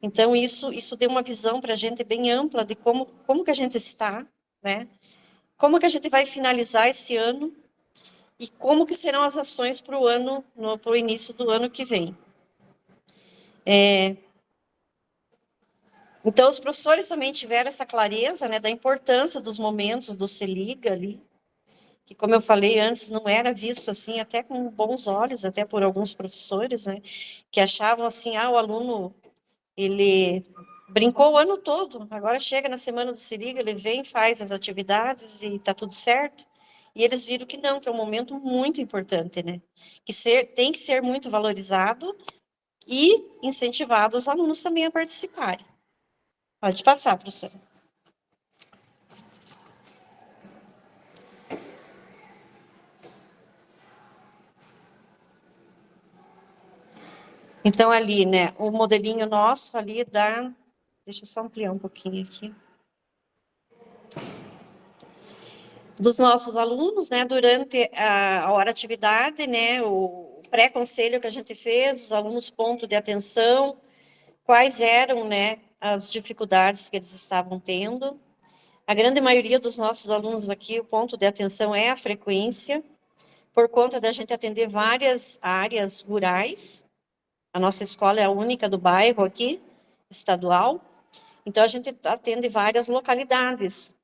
Então, isso deu uma visão para a gente bem ampla de como que a gente está, né? Como que a gente vai finalizar esse ano e como que serão as ações para o início do ano que vem. Então, os professores também tiveram essa clareza, né, da importância dos momentos do Se Liga ali, que, como eu falei antes, não era visto assim, até com bons olhos, até por alguns professores, né, que achavam assim, o aluno, ele brincou o ano todo, agora chega na semana do Se Liga, ele vem, faz as atividades e está tudo certo. E eles viram que não, que é um momento muito importante, né? Que tem que ser muito valorizado e incentivado os alunos também a participarem. Pode passar, professora. Então, ali, né, o modelinho nosso ali deixa eu só ampliar um pouquinho aqui. Dos nossos alunos, né, durante a hora atividade, né, o pré-conselho que a gente fez, os alunos ponto de atenção, quais eram, né, as dificuldades que eles estavam tendo. A grande maioria dos nossos alunos aqui, o ponto de atenção é a frequência, por conta da gente atender várias áreas rurais. A nossa escola é a única do bairro aqui, estadual. Então, a gente atende várias localidades.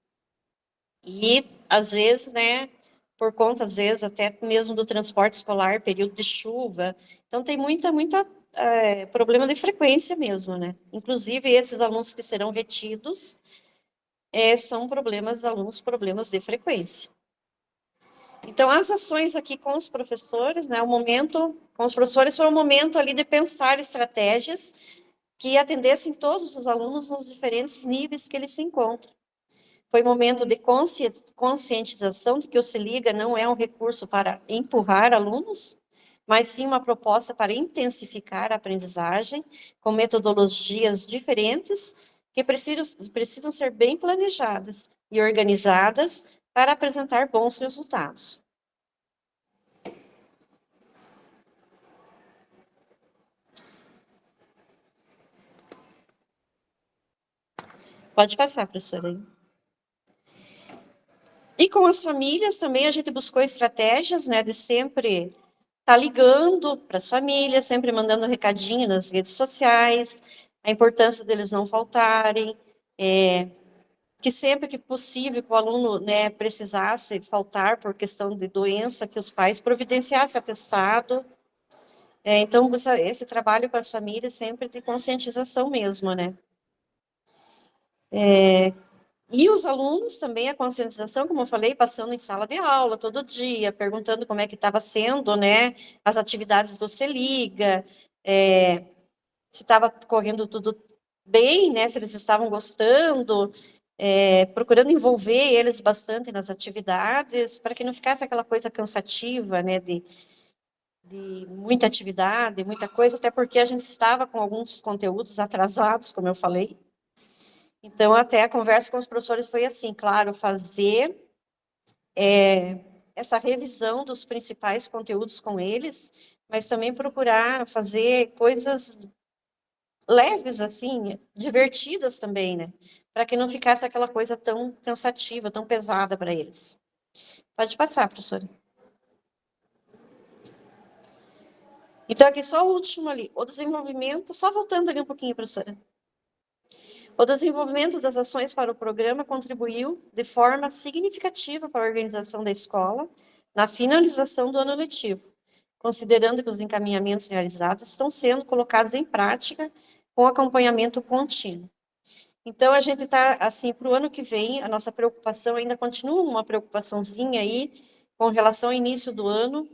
E, às vezes, né, por conta, às vezes, até mesmo do transporte escolar, período de chuva. Então, tem muita problema de frequência mesmo, né? Inclusive, esses alunos que serão retidos são problemas de frequência. Então, as ações aqui com os professores, né, com os professores foi um momento ali de pensar estratégias que atendessem todos os alunos nos diferentes níveis que eles se encontram. Foi um momento de conscientização de que o Se Liga não é um recurso para empurrar alunos, mas sim uma proposta para intensificar a aprendizagem com metodologias diferentes que precisam ser bem planejadas e organizadas para apresentar bons resultados. Pode passar, professora. E com as famílias também a gente buscou estratégias, né, de sempre estar ligando para as famílias, sempre mandando recadinho nas redes sociais, a importância deles não faltarem, que sempre que possível que o aluno, né, precisasse faltar por questão de doença, que os pais providenciassem atestado. Então, esse trabalho com as famílias sempre de conscientização mesmo, né? E os alunos também, a conscientização, como eu falei, passando em sala de aula todo dia, perguntando como é que estava sendo, né, as atividades do Se Liga, se estava correndo tudo bem, né, se eles estavam gostando, procurando envolver eles bastante nas atividades, para que não ficasse aquela coisa cansativa, né, de muita atividade, muita coisa, até porque a gente estava com alguns conteúdos atrasados, como eu falei. Então, até a conversa com os professores foi assim, claro, fazer essa revisão dos principais conteúdos com eles, mas também procurar fazer coisas leves, assim, divertidas também, né? Para que não ficasse aquela coisa tão cansativa, tão pesada para eles. Pode passar, professora. Então, aqui só o último ali, o desenvolvimento, só voltando ali um pouquinho, professora. O desenvolvimento das ações para o programa contribuiu de forma significativa para a organização da escola na finalização do ano letivo, considerando que os encaminhamentos realizados estão sendo colocados em prática com acompanhamento contínuo. Então, a gente está, assim, para o ano que vem, a nossa preocupação ainda continua uma preocupaçãozinha aí com relação ao início do ano,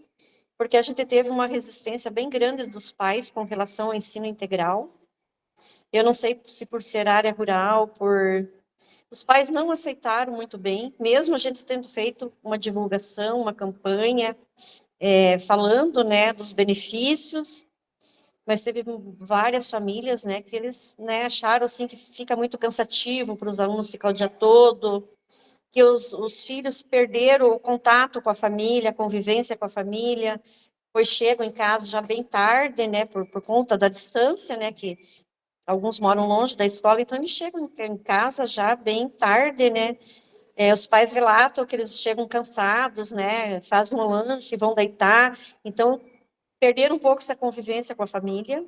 porque a gente teve uma resistência bem grande dos pais com relação ao ensino integral. Eu não sei se por ser área rural, os pais não aceitaram muito bem, mesmo a gente tendo feito uma divulgação, uma campanha, falando, né, dos benefícios, mas teve várias famílias, né, que eles, né, acharam, assim, que fica muito cansativo para os alunos ficar o dia todo, que os filhos perderam o contato com a família, a convivência com a família, pois chegam em casa já bem tarde, né, por conta da distância, né, que alguns moram longe da escola, então eles chegam em casa já bem tarde, né? Os pais relatam que eles chegam cansados, né? Fazem um lanche, vão deitar. Então, perderam um pouco essa convivência com a família.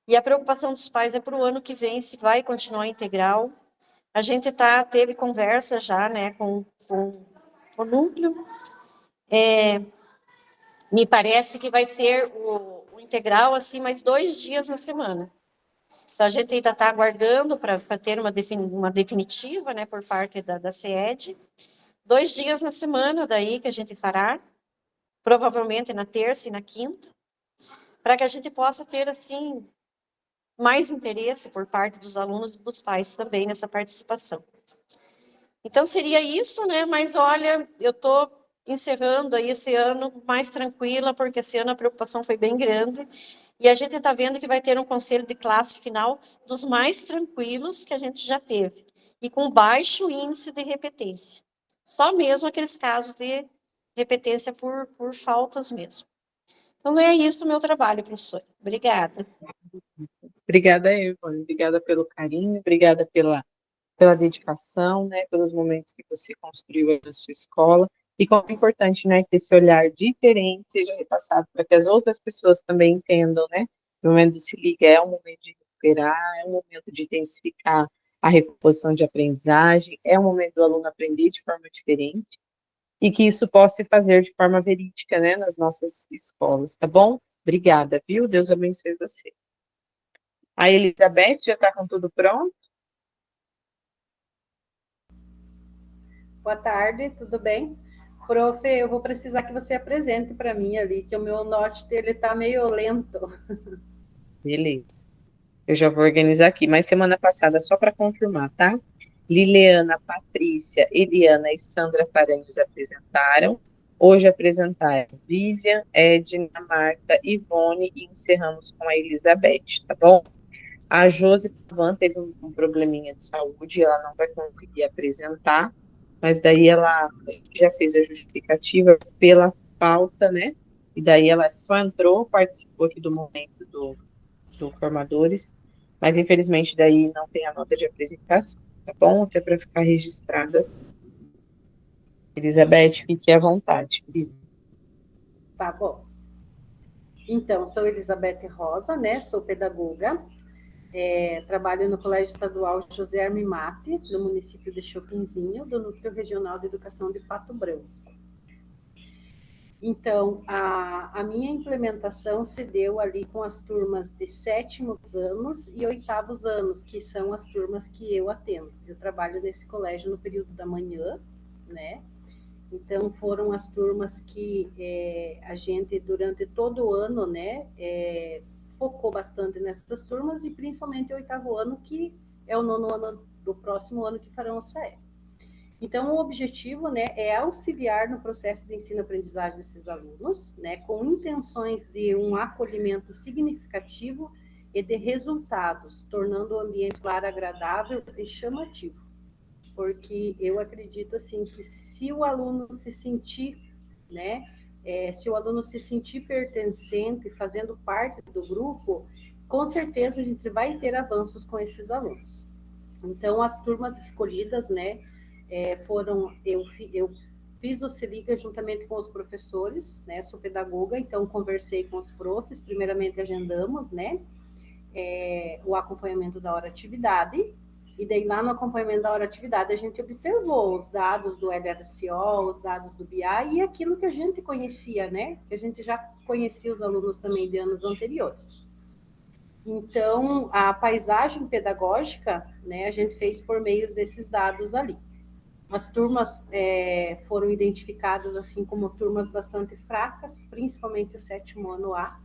E a preocupação dos pais é para o ano que vem, se vai continuar integral. A gente teve conversa já, né, com o núcleo. Me parece que vai ser o integral, assim, mais 2 dias na semana. Então, a gente ainda está aguardando para ter uma definitiva, né, por parte da SED. 2 dias na semana daí que a gente fará, provavelmente na terça e na quinta, para que a gente possa ter, assim, mais interesse por parte dos alunos e dos pais também nessa participação. Então, seria isso, né, mas olha, eu estou encerrando aí esse ano mais tranquila, porque esse ano a preocupação foi bem grande, e a gente está vendo que vai ter um conselho de classe final dos mais tranquilos que a gente já teve, e com baixo índice de repetência. Só mesmo aqueles casos de repetência por faltas mesmo. Então, é isso o meu trabalho, professora. Obrigada. Obrigada, Ivone. Obrigada pelo carinho, obrigada pela dedicação, né, pelos momentos que você construiu aí na sua escola. E como é importante, né, que esse olhar diferente seja repassado para que as outras pessoas também entendam, né? O momento de se ligar é um momento de recuperar, é um momento de intensificar a reposição de aprendizagem, é um momento do aluno aprender de forma diferente e que isso possa se fazer de forma verídica, né, nas nossas escolas, tá bom? Obrigada, viu? Deus abençoe você. A Elizabeth já está com tudo pronto? Boa tarde, tudo bem? Prof, eu vou precisar que você apresente para mim ali, que o meu note dele está meio lento. Beleza. Eu já vou organizar aqui, mas semana passada, só para confirmar, tá? Liliana, Patrícia, Eliana e Sandra Paranhos apresentaram. Hoje apresentaram Vivian, Edna, Marta, Ivone e encerramos com a Elizabeth, tá bom? A Josi Pavan teve um probleminha de saúde, ela não vai conseguir apresentar, mas daí ela já fez a justificativa pela falta, né? E daí ela só entrou, participou aqui do momento do formadores, mas infelizmente daí não tem a nota de apresentação, tá bom? Até para ficar registrada. Elizabeth, fique à vontade. Tá bom. Então, sou Elizabeth Rosa, né? Sou pedagoga. Trabalho no Colégio Estadual José Armimate, no município de Chopinzinho, do Núcleo Regional de Educação de Pato Branco. Então, a minha implementação se deu ali com as turmas de 7º anos e 8º anos, que são as turmas que eu atendo. Eu trabalho nesse colégio no período da manhã, né? Então, foram as turmas que a gente, durante todo o ano, né, focou bastante nessas turmas, e principalmente o 8º ano, que é o 9º ano do próximo ano que farão a SAE. Então, o objetivo, né, é auxiliar no processo de ensino-aprendizagem desses alunos, né, com intenções de um acolhimento significativo e de resultados, tornando o ambiente escolar agradável e chamativo. Porque eu acredito, assim, que se o aluno se sentir, né, se o aluno se sentir pertencente, fazendo parte do grupo, com certeza a gente vai ter avanços com esses alunos. Então, as turmas escolhidas, né, eu fiz o Se Liga juntamente com os professores, né, sou pedagoga, então conversei com os profs, primeiramente agendamos, né, o acompanhamento da hora atividade, e daí lá no acompanhamento da hora atividade a gente observou os dados do LRCO, os dados do BI e aquilo que a gente conhecia, né, que a gente já conhecia os alunos também de anos anteriores. Então, a paisagem pedagógica, né, a gente fez por meio desses dados ali. As turmas foram identificadas assim como turmas bastante fracas, principalmente o 7º ano A,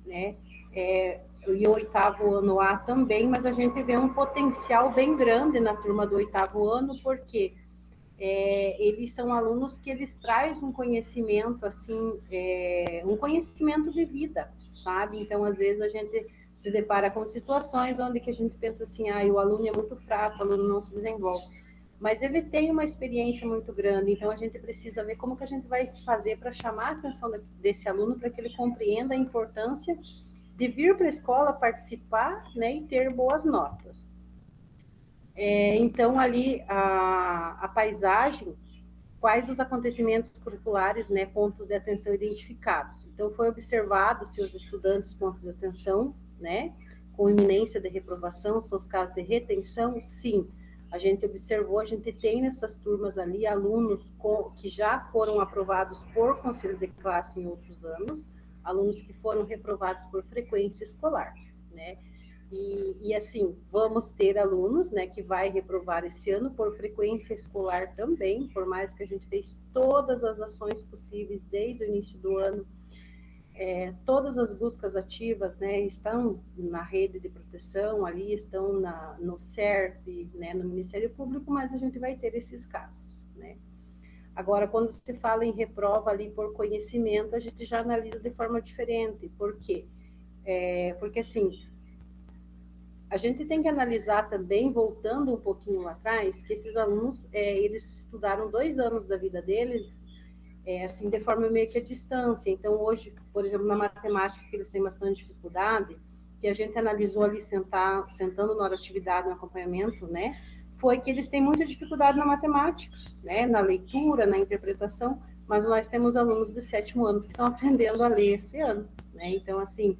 né? E o 8º ano A também, mas a gente vê um potencial bem grande na turma do 8º ano, porque eles são alunos que eles trazem um conhecimento assim, um conhecimento de vida, sabe? Então, às vezes a gente se depara com situações onde que a gente pensa assim, o aluno é muito fraco, o aluno não se desenvolve. Mas ele tem uma experiência muito grande, então a gente precisa ver como que a gente vai fazer para chamar a atenção desse aluno, para que ele compreenda a importância de vir para a escola, participar, né, e ter boas notas. Então, ali, a paisagem, quais os acontecimentos curriculares, né, pontos de atenção identificados. Então, foi observado se os estudantes pontos de atenção, né, com iminência de reprovação, são os casos de retenção, sim. A gente observou, a gente tem nessas turmas ali alunos que já foram aprovados por conselho de classe em outros anos, alunos que foram reprovados por frequência escolar, né? E assim, vamos ter alunos, né, que vai reprovar esse ano por frequência escolar também, por mais que a gente fez todas as ações possíveis desde o início do ano. Todas as buscas ativas, né, estão na rede de proteção, ali estão no CERP, né, no Ministério Público, mas a gente vai ter esses casos, né. Agora, quando se fala em reprova ali por conhecimento, a gente já analisa de forma diferente. Por quê? Porque, assim, a gente tem que analisar também, voltando um pouquinho lá atrás, que esses alunos, eles estudaram 2 anos da vida deles, assim, de forma meio que à distância. Então, hoje, por exemplo, na matemática, que eles têm bastante dificuldade, que a gente analisou ali sentando na hora de atividade, no acompanhamento, né, foi que eles têm muita dificuldade na matemática, né, na leitura, na interpretação, mas nós temos alunos de 7º ano que estão aprendendo a ler esse ano, né, então, assim,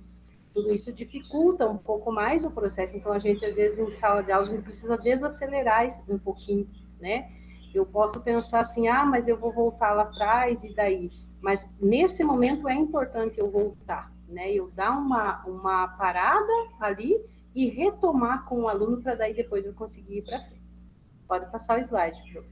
tudo isso dificulta um pouco mais o processo, então a gente, às vezes, em sala de aula, a gente precisa desacelerar um pouquinho, né, eu posso pensar assim, mas eu vou voltar lá atrás, e daí? Mas, nesse momento, é importante eu voltar, né, eu dar uma parada ali e retomar com o aluno para daí depois eu conseguir ir para frente. Pode passar o slide, Pro.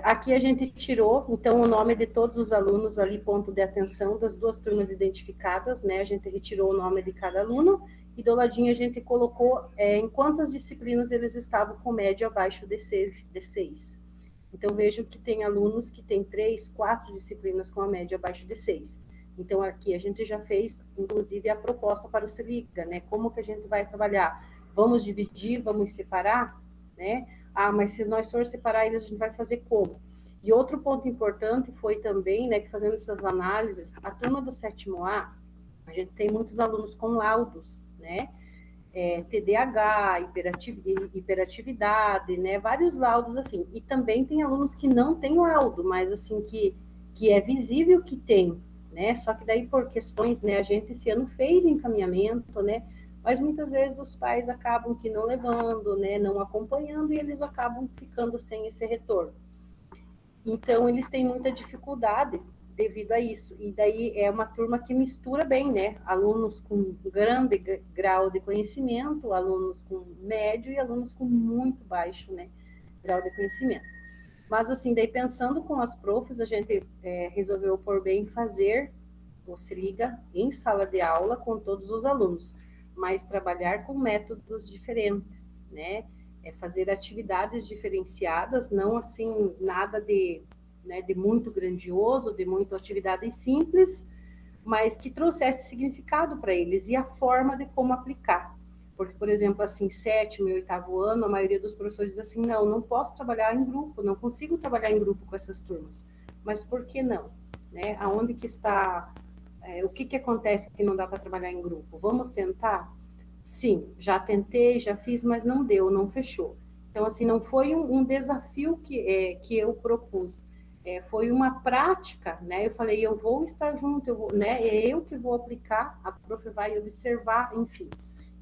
Aqui a gente tirou, então, o nome de todos os alunos ali, ponto de atenção, das 2 turmas identificadas, né? A gente retirou o nome de cada aluno, e do ladinho a gente colocou em quantas disciplinas eles estavam com média abaixo de 6. Então, vejo que tem alunos que têm 3, 4 disciplinas com a média abaixo de 6. Então, aqui a gente já fez, inclusive, a proposta para o Se Liga, né? Como que a gente vai trabalhar? Vamos dividir, vamos separar, né? Mas se nós for separar eles, a gente vai fazer como? E outro ponto importante foi também, né, que fazendo essas análises, a turma do 7º A, a gente tem muitos alunos com laudos, né? TDAH, hiperatividade, né? Vários laudos assim. E também tem alunos que não têm laudo, mas assim, que é visível que tem, né? Só que daí por questões, né? A gente esse ano fez encaminhamento, né? Mas muitas vezes os pais acabam que não levando, né? Não acompanhando, e eles acabam ficando sem esse retorno. Então, eles têm muita dificuldade devido a isso. E daí é uma turma que mistura bem, né? Alunos com grande grau de conhecimento, alunos com médio e alunos com muito baixo, né, grau de conhecimento. Mas, assim, daí pensando com as profs, a gente resolveu por bem fazer o Se Liga em sala de aula com todos os alunos, mas trabalhar com métodos diferentes, né? Fazer atividades diferenciadas, não assim, nada de muito grandioso, de muito atividades simples, mas que trouxesse significado para eles e a forma de como aplicar. Porque, por exemplo, assim, 7º e 8º ano, a maioria dos professores diz assim, não posso trabalhar em grupo, não consigo trabalhar em grupo com essas turmas. Mas por que não? Né? Aonde que está, o que acontece que não dá para trabalhar em grupo? Vamos tentar? Sim, já tentei, já fiz, mas não deu, não fechou. Então, assim, não foi um desafio que eu propus, foi uma prática, né? Eu falei, eu vou estar junto, né? É eu que vou aplicar, a prof vai observar, enfim.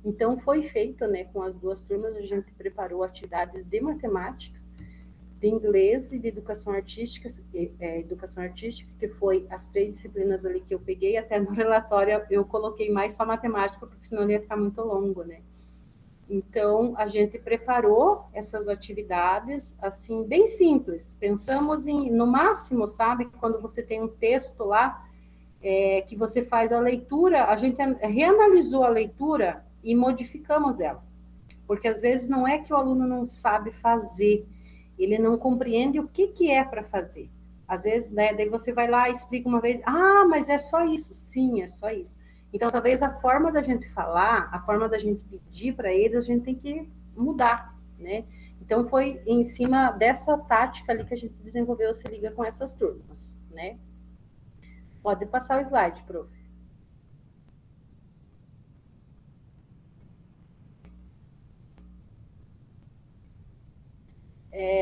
Então, foi feito, né? Com as 2 turmas, a gente preparou atividades de matemática, de inglês e de educação artística, que foi as 3 disciplinas ali que eu peguei, até no relatório eu coloquei mais só matemática, porque senão ia ficar muito longo, né? Então, a gente preparou essas atividades, assim, bem simples. Pensamos no máximo, sabe, quando você tem um texto lá, que você faz a leitura, a gente reanalisou a leitura e modificamos ela. Porque, às vezes, não é que o aluno não sabe fazer, ele não compreende o que é para fazer. Às vezes, né, daí você vai lá e explica uma vez, mas é só isso. Sim, é só isso. Então, talvez a forma da gente falar, a forma da gente pedir para eles, a gente tem que mudar, né? Então, foi em cima dessa tática ali que a gente desenvolveu o Se Liga com essas turmas, né? Pode passar o slide, prof.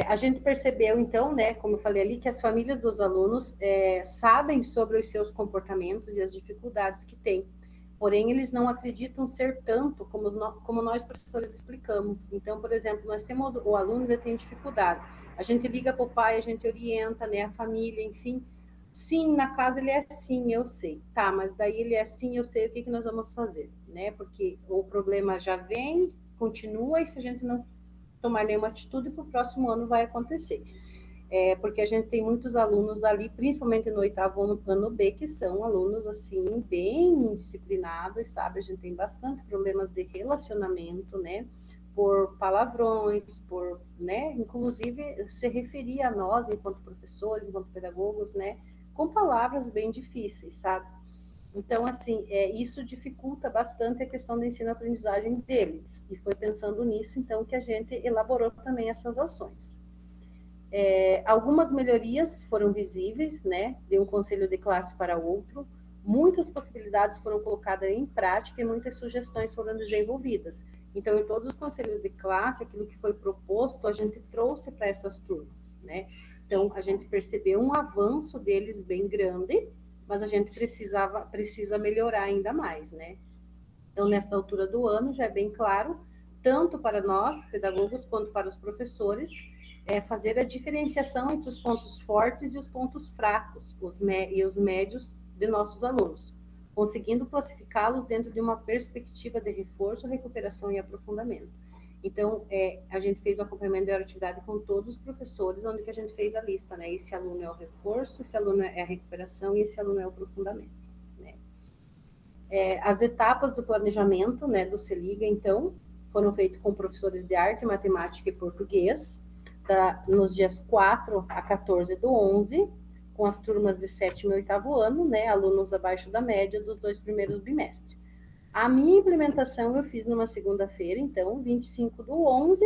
A gente percebeu, então, né, como eu falei ali, que as famílias dos alunos sabem sobre os seus comportamentos e as dificuldades que têm. Porém, eles não acreditam ser tanto como nós, professores, explicamos. Então, por exemplo, nós temos o aluno ainda tem dificuldade. A gente liga para o pai, a gente orienta, né, a família, enfim. Sim, na casa ele é assim, eu sei. Tá, mas daí ele é assim, eu sei o que nós vamos fazer, né? Porque o problema já vem, continua, e se a gente não tomar nenhuma atitude, para o próximo ano vai acontecer. Porque a gente tem muitos alunos ali, principalmente no 8º ano B, que são alunos, assim, bem disciplinados, sabe? A gente tem bastante problemas de relacionamento, né? Por palavrões, né? Inclusive, se referir a nós, enquanto professores, enquanto pedagogos, né? Com palavras bem difíceis, sabe? Então, assim, isso dificulta bastante a questão da ensino-aprendizagem deles. E foi pensando nisso, então, que a gente elaborou também essas ações. Algumas melhorias foram visíveis, né, de um conselho de classe para outro, muitas possibilidades foram colocadas em prática e muitas sugestões foram desenvolvidas. Então, em todos os conselhos de classe, aquilo que foi proposto, a gente trouxe para essas turmas, né? Então, a gente percebeu um avanço deles bem grande, mas a gente precisa melhorar ainda mais, né? Então, nesta altura do ano, já é bem claro, tanto para nós, pedagogos, quanto para os professores, fazer a diferenciação entre os pontos fortes e os pontos fracos, e os médios de nossos alunos, conseguindo classificá-los dentro de uma perspectiva de reforço, recuperação e aprofundamento. Então, a gente fez o acompanhamento da atividade com todos os professores, onde que a gente fez a lista, né? Esse aluno é o reforço, esse aluno é a recuperação e esse aluno é o aprofundamento, né? As etapas do planejamento, né, do CELIGA, então, foram feitas com professores de arte, matemática e português, nos dias 4 a 14 do 11, com as turmas de 7º e 8º ano, né, alunos abaixo da média dos 2 primeiros bimestres. A minha implementação eu fiz numa segunda-feira, então, 25 do 11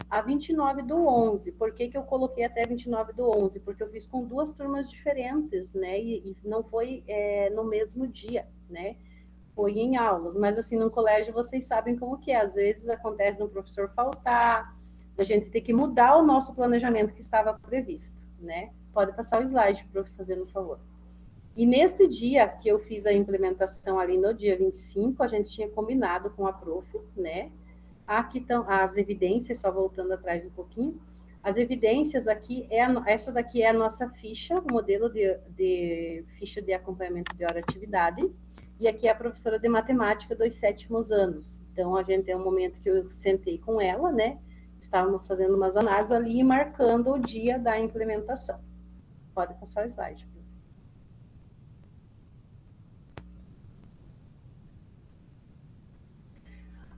a 29 do 11. Por que que eu coloquei até 29 do 11? Porque eu fiz com 2 turmas diferentes, né, e não foi no mesmo dia, né, foi em aulas. Mas, assim, no colégio vocês sabem como que é. Às vezes acontece do professor faltar, da gente ter que mudar o nosso planejamento que estava previsto, né? Pode passar o slide, para eu fazer um favor. E neste dia que eu fiz a implementação ali no dia 25, a gente tinha combinado com a prof, né? Aqui estão as evidências, só voltando atrás um pouquinho. As evidências aqui, essa daqui é a nossa ficha, o modelo de ficha de acompanhamento de hora-atividade. E aqui é a professora de matemática dos 7º anos. Então, a gente tem um momento que eu sentei com ela, né? Estávamos fazendo umas análises ali e marcando o dia da implementação. Pode passar o slide.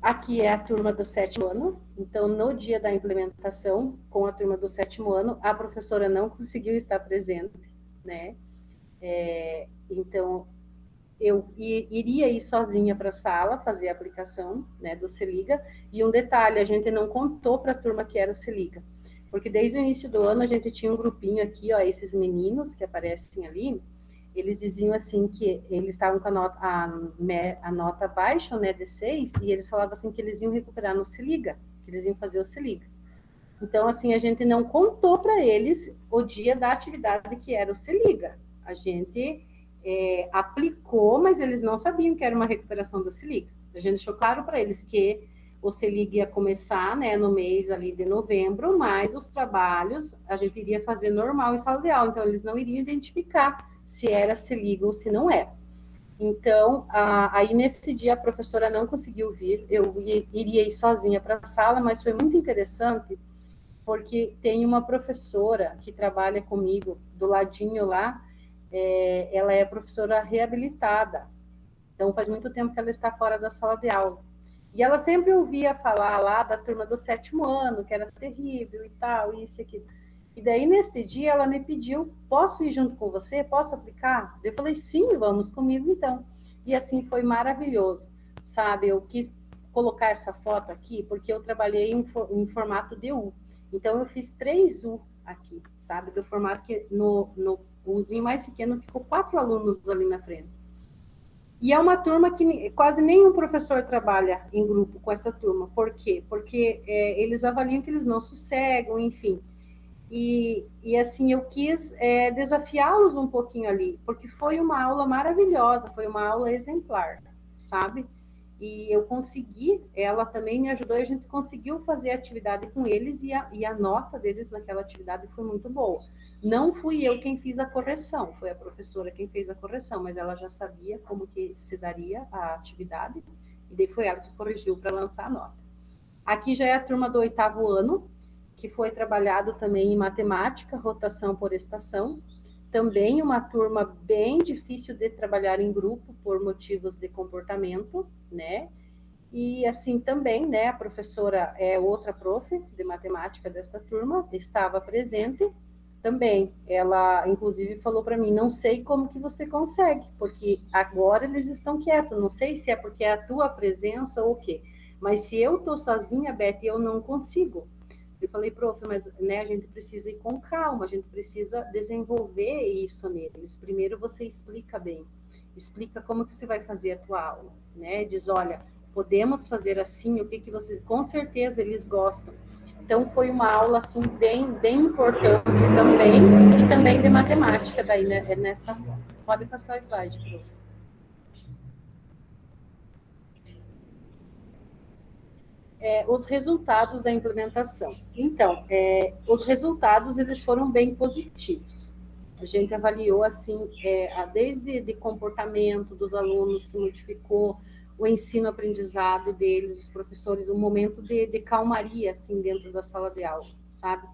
Aqui é a turma do 7º ano. Então, no dia da implementação, com a turma do 7º ano, a professora não conseguiu estar presente, né? Então, eu iria ir sozinha para a sala fazer a aplicação, né, do CELIGA. E um detalhe, a gente não contou para a turma que era o CELIGA, porque desde o início do ano a gente tinha um grupinho aqui, ó, esses meninos que aparecem ali, eles diziam assim que eles estavam com a nota baixa, né, de 6, e eles falavam assim que eles iam recuperar no CELIGA, que eles iam fazer o CELIGA. Então, assim, a gente não contou para eles o dia da atividade que era o CELIGA. A gente aplicou, mas eles não sabiam que era uma recuperação do CELIGA. A gente deixou claro para eles que o CELIGA ia começar, né, no mês ali de novembro, mas os trabalhos a gente iria fazer normal em sala de aula, então eles não iriam identificar se era CELIGA ou se não era. Então, aí nesse dia a professora não conseguiu vir, eu iria ir sozinha para a sala, mas foi muito interessante, porque tem uma professora que trabalha comigo do ladinho lá, ela é professora reabilitada, então faz muito tempo que ela está fora da sala de aula. E ela sempre ouvia falar lá da turma do 7º ano, que era terrível e tal, isso e aquilo. E daí, neste dia, ela me pediu, posso ir junto com você? Posso aplicar? Eu falei, sim, vamos comigo, então. E assim, foi maravilhoso, sabe? Eu quis colocar essa foto aqui, porque eu trabalhei em formato de U. Então, eu fiz 3 U aqui, sabe? Do formato que no Uzinho mais pequeno ficou 4 alunos ali na frente. E é uma turma que quase nenhum professor trabalha em grupo com essa turma. Por quê? Porque eles avaliam que eles não sossegam, enfim. E assim, eu quis desafiá-los um pouquinho ali, porque foi uma aula maravilhosa, foi uma aula exemplar, sabe? E eu consegui, ela também me ajudou, e a gente conseguiu fazer a atividade com eles, e a nota deles naquela atividade foi muito boa. Não fui eu quem fiz a correção, foi a professora quem fez a correção, mas ela já sabia como que se daria a atividade, e daí foi ela que corrigiu para lançar a nota. Aqui já é a turma do 8º ano, que foi trabalhado também em matemática, rotação por estação, também uma turma bem difícil de trabalhar em grupo por motivos de comportamento, né? E assim também, né, a professora outra prof de matemática desta turma, estava presente também. Ela, inclusive, falou para mim, não sei como que você consegue, porque agora eles estão quietos, não sei se é porque é a tua presença ou o quê, mas se eu estou sozinha, Beth, eu não consigo. Eu falei, prof, mas né, a gente precisa ir com calma, a gente precisa desenvolver isso neles. Primeiro você explica bem, explica como que você vai fazer a tua aula, né? Diz, olha, podemos fazer assim, o que que vocês... Com certeza eles gostam. Então, foi uma aula, assim, bem importante também, e também de matemática, daí, né, nessa forma. Pode passar o slide, prof. Os resultados da implementação. Então, os resultados, eles foram bem positivos. A gente avaliou, assim, desde de comportamento dos alunos, que modificou o ensino-aprendizado deles, os professores, um momento de calmaria, assim, dentro da sala de aula, sabe?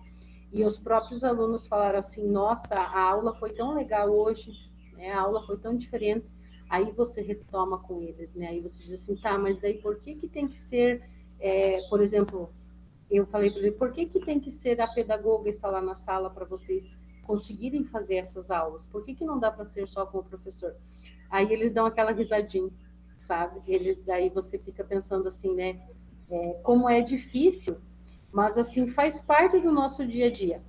E os próprios alunos falaram assim, nossa, a aula foi tão legal hoje, né? A aula foi tão diferente. Aí você retoma com eles, né? Aí você diz assim, tá, mas daí por que tem que ser, por exemplo, eu falei para ele, por que tem que ser a pedagoga estar lá na sala para vocês conseguirem fazer essas aulas? Por que não dá para ser só com o professor? Aí eles dão aquela risadinha, sabe? Daí você fica pensando assim, né? Como é difícil, mas assim faz parte do nosso dia a dia.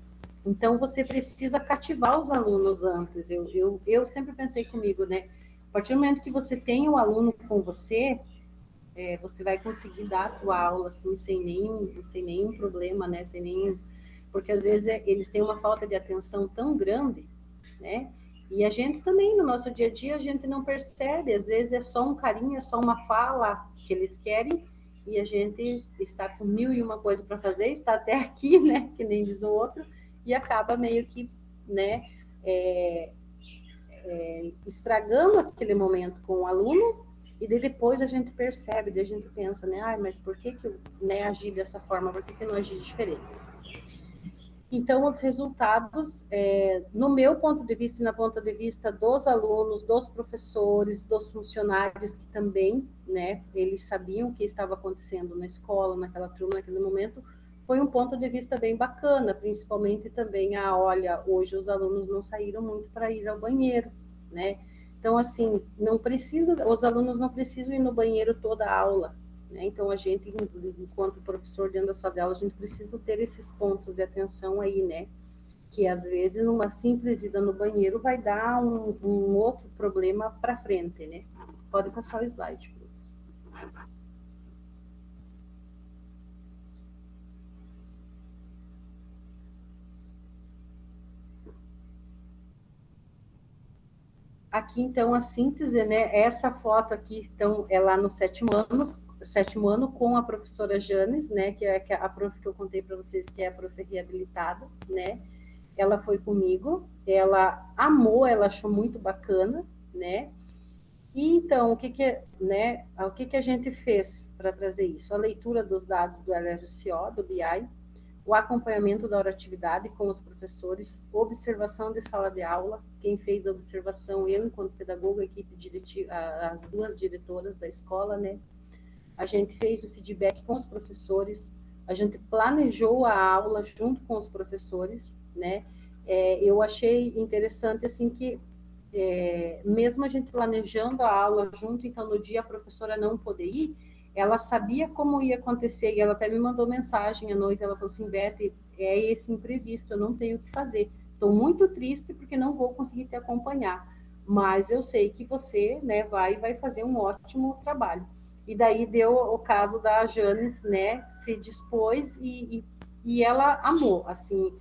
Então você precisa cativar os alunos antes. Eu sempre pensei comigo, né? A partir do momento que você tem o aluno com você, você vai conseguir dar a tua aula assim sem nenhum problema, né? Porque às vezes eles têm uma falta de atenção tão grande, né? E a gente também, no nosso dia a dia, a gente não percebe, às vezes é só um carinho, é só uma fala que eles querem, e a gente está com 1001 coisa para fazer, está até aqui, né, que nem diz o outro, e acaba meio que, né, estragando aquele momento com o aluno, e depois a gente percebe, daí a gente pensa, né, mas por que eu, né, agi dessa forma, por que não agi diferente? Então, os resultados, no meu ponto de vista e na ponta de vista dos alunos, dos professores, dos funcionários que também, né, eles sabiam o que estava acontecendo na escola, naquela turma, naquele momento, foi um ponto de vista bem bacana, principalmente também, olha, hoje os alunos não saíram muito para ir ao banheiro, né? Então, assim, os alunos não precisam ir no banheiro toda a aula, né? Então, a gente, enquanto professor dentro da sala de aula, a gente precisa ter esses pontos de atenção aí, né? Que às vezes, numa simples ida no banheiro, vai dar um outro problema para frente, né? Pode passar o slide, por favor. Aqui, então, a síntese, né? Essa foto aqui, então, é lá no sétimo ano com a professora Janes, né? Que é a prof que eu contei para vocês, que é a prof reabilitada, né? Ela foi comigo, ela amou, ela achou muito bacana, né? E então, o que a gente fez para trazer isso? A leitura dos dados do LRCO, do BI, o acompanhamento da atividade com os professores, observação de sala de aula, quem fez a observação, eu enquanto pedagoga, a equipe diretiva, as duas diretoras da escola, né? A gente fez o feedback com os professores, a gente planejou a aula junto com os professores, né? Eu achei interessante, assim, que mesmo a gente planejando a aula junto, então no dia a professora não poder ir, ela sabia como ia acontecer, e ela até me mandou mensagem à noite, ela falou assim, Beth, é esse imprevisto, eu não tenho o que fazer, estou muito triste porque não vou conseguir te acompanhar, mas eu sei que você, né, vai fazer um ótimo trabalho. E daí deu o caso da Janes, né, se dispôs e ela amou, assim,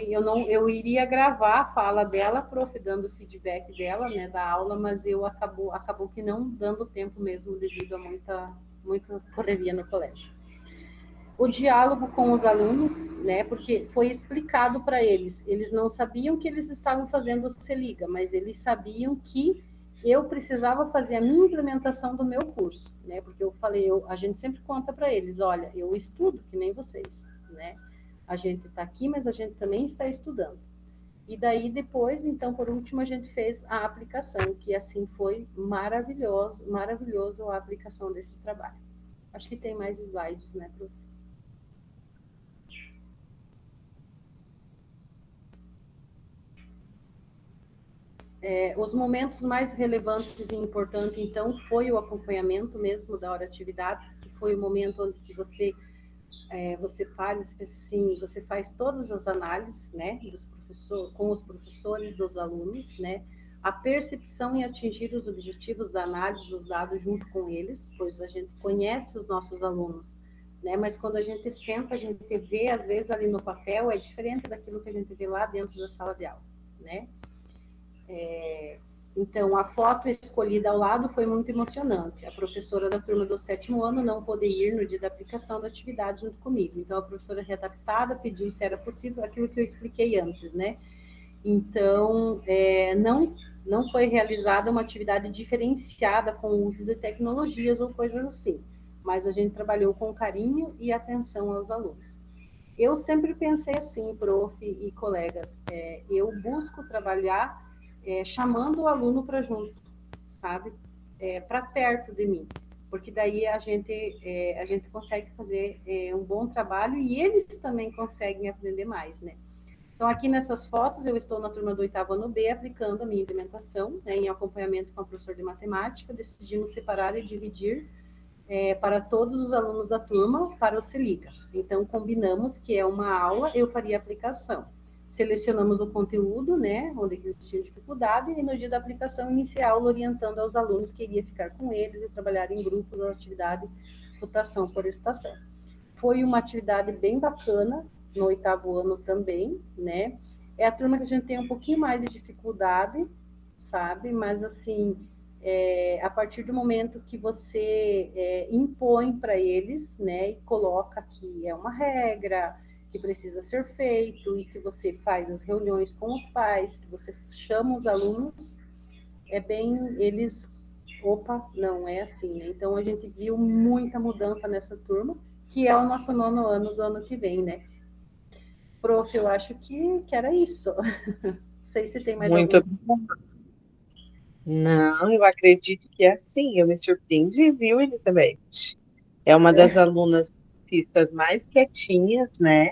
eu iria gravar a fala dela, prof, dando feedback dela, né, da aula, mas acabou que não dando tempo mesmo devido a muita correria no colégio. O diálogo com os alunos, né, porque foi explicado para eles não sabiam que eles estavam fazendo o Se Liga, mas eles sabiam que eu precisava fazer a minha implementação do meu curso, né, porque eu falei, a gente sempre conta para eles, olha, eu estudo que nem vocês, né, a gente está aqui, mas a gente também está estudando. E daí depois, então, por último, a gente fez a aplicação, que assim foi maravilhoso a aplicação desse trabalho. Acho que tem mais slides, né, professor? Os momentos mais relevantes e importantes, então, foi o acompanhamento mesmo da hora atividade, que foi o momento onde que você você pensa assim, você faz todas as análises, né, com os professores, dos alunos, né, a percepção e atingir os objetivos da análise dos dados junto com eles, pois a gente conhece os nossos alunos, né, mas quando a gente senta, a gente vê, às vezes, ali no papel, é diferente daquilo que a gente vê lá dentro da sala de aula, né. Então, a foto escolhida ao lado foi muito emocionante. A professora da turma do 7º ano não pôde ir no dia da aplicação da atividade junto comigo. Então, a professora readaptada pediu se era possível aquilo que eu expliquei antes, né? Então, não foi realizada uma atividade diferenciada com o uso de tecnologias ou coisas assim, mas a gente trabalhou com carinho e atenção aos alunos. Eu sempre pensei assim, prof e colegas, eu busco trabalhar chamando o aluno para junto, sabe? Para perto de mim, porque daí a gente consegue fazer um bom trabalho e eles também conseguem aprender mais, né? Então, aqui nessas fotos, eu estou na turma do 8º ano B, aplicando a minha implementação, né, em acompanhamento com a professora de matemática, decidimos separar e dividir para todos os alunos da turma para o Se Liga. Então, combinamos que é uma aula, eu faria a aplicação. Selecionamos o conteúdo, né, onde eles tinham dificuldade, e no dia da aplicação, iniciei a aula orientando aos alunos que iria ficar com eles e trabalhar em grupos na atividade rotação por estação. Foi uma atividade bem bacana, no 8º ano também, né? É a turma que a gente tem um pouquinho mais de dificuldade, sabe? Mas, assim, a partir do momento que você impõe para eles, né, e coloca que é uma regra, que precisa ser feito, e que você faz as reuniões com os pais, que você chama os alunos, eles, não é assim, né? Então, a gente viu muita mudança nessa turma, que é o nosso 9º ano do ano que vem, né? Prof, eu acho que era isso. Não sei se tem mais Muito obrigada. Não, eu acredito que é assim. Eu me surpreendi, viu, Elizabeth? É uma das alunas artistas mais quietinhas, né?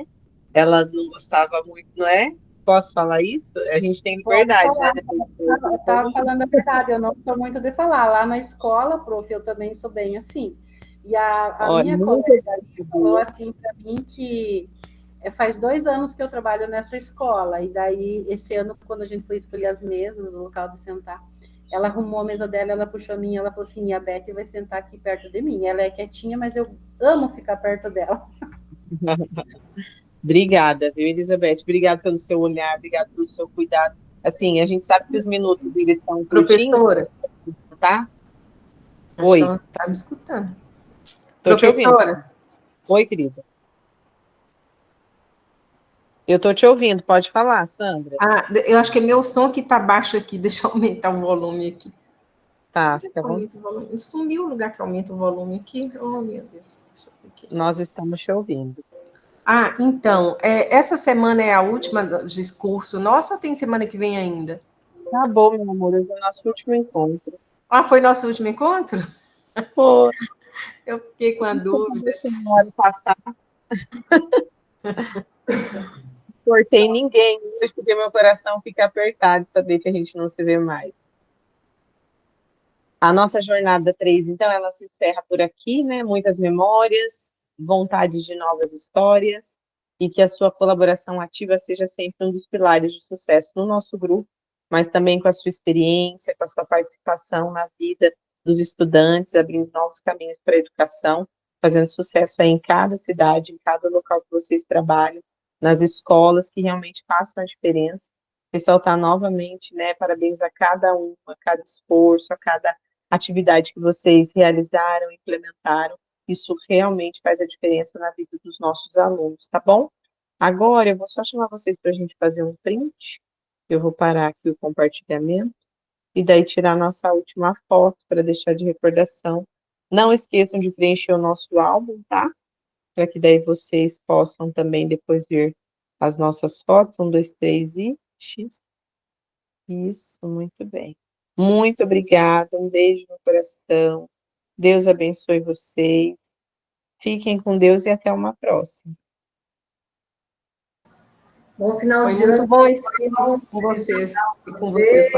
Ela não gostava muito, não é? Posso falar isso? A gente tem liberdade, né? Eu estava falando a verdade, eu não sou muito de falar. Lá na escola, prof, eu também sou bem assim. E a minha colega falou assim para mim que faz 2 anos que eu trabalho nessa escola, e daí, esse ano, quando a gente foi escolher as mesas, o local de sentar, ela arrumou a mesa dela, ela puxou a minha, ela falou assim, a Beth vai sentar aqui perto de mim. Ela é quietinha, mas eu amo ficar perto dela. Obrigada, viu, Elizabeth? Obrigada pelo seu olhar, obrigada pelo seu cuidado. Assim, a gente sabe que os minutos eles estão curtinhos. Professora? Tá? Acho Oi. que ela está me escutando. Tô Professora? te ouvindo. Oi, querida. Eu tô te ouvindo, pode falar, Sandra. Eu acho que é meu som que está baixo aqui, deixa eu aumentar o volume aqui. Tá, fica bom. Sumiu o lugar que aumenta o volume aqui. Oh, meu Deus. Deixa eu ver aqui. Nós estamos te ouvindo. Então, essa semana é a última discurso. Nossa, tem semana que vem ainda? Tá bom, meu amor, hoje é o nosso último encontro. Foi nosso último encontro? Foi. Eu fiquei com a dúvida. Não passar. Cortei ninguém, porque meu coração fica apertado de saber que a gente não se vê mais. A nossa jornada 3, então, ela se encerra por aqui, né? Muitas memórias, vontade de novas histórias, e que a sua colaboração ativa seja sempre um dos pilares de sucesso no nosso grupo, mas também com a sua experiência, com a sua participação na vida dos estudantes, abrindo novos caminhos para a educação, fazendo sucesso aí em cada cidade, em cada local que vocês trabalham, nas escolas que realmente façam a diferença. Ressaltar novamente, né, parabéns a cada uma, a cada esforço, a cada atividade que vocês realizaram, implementaram. Isso realmente faz a diferença na vida dos nossos alunos, tá bom? Agora eu vou só chamar vocês para a gente fazer um print. Eu vou parar aqui o compartilhamento e daí tirar a nossa última foto para deixar de recordação. Não esqueçam de preencher o nosso álbum, tá? Para que daí vocês possam também depois ver as nossas fotos. 1, 2, 3 e X. Isso, muito bem. Muito obrigada, um beijo no coração. Deus abençoe vocês. Fiquem com Deus e até uma próxima. Bom final de ano. Foi muito bom estar com vocês. E com vocês.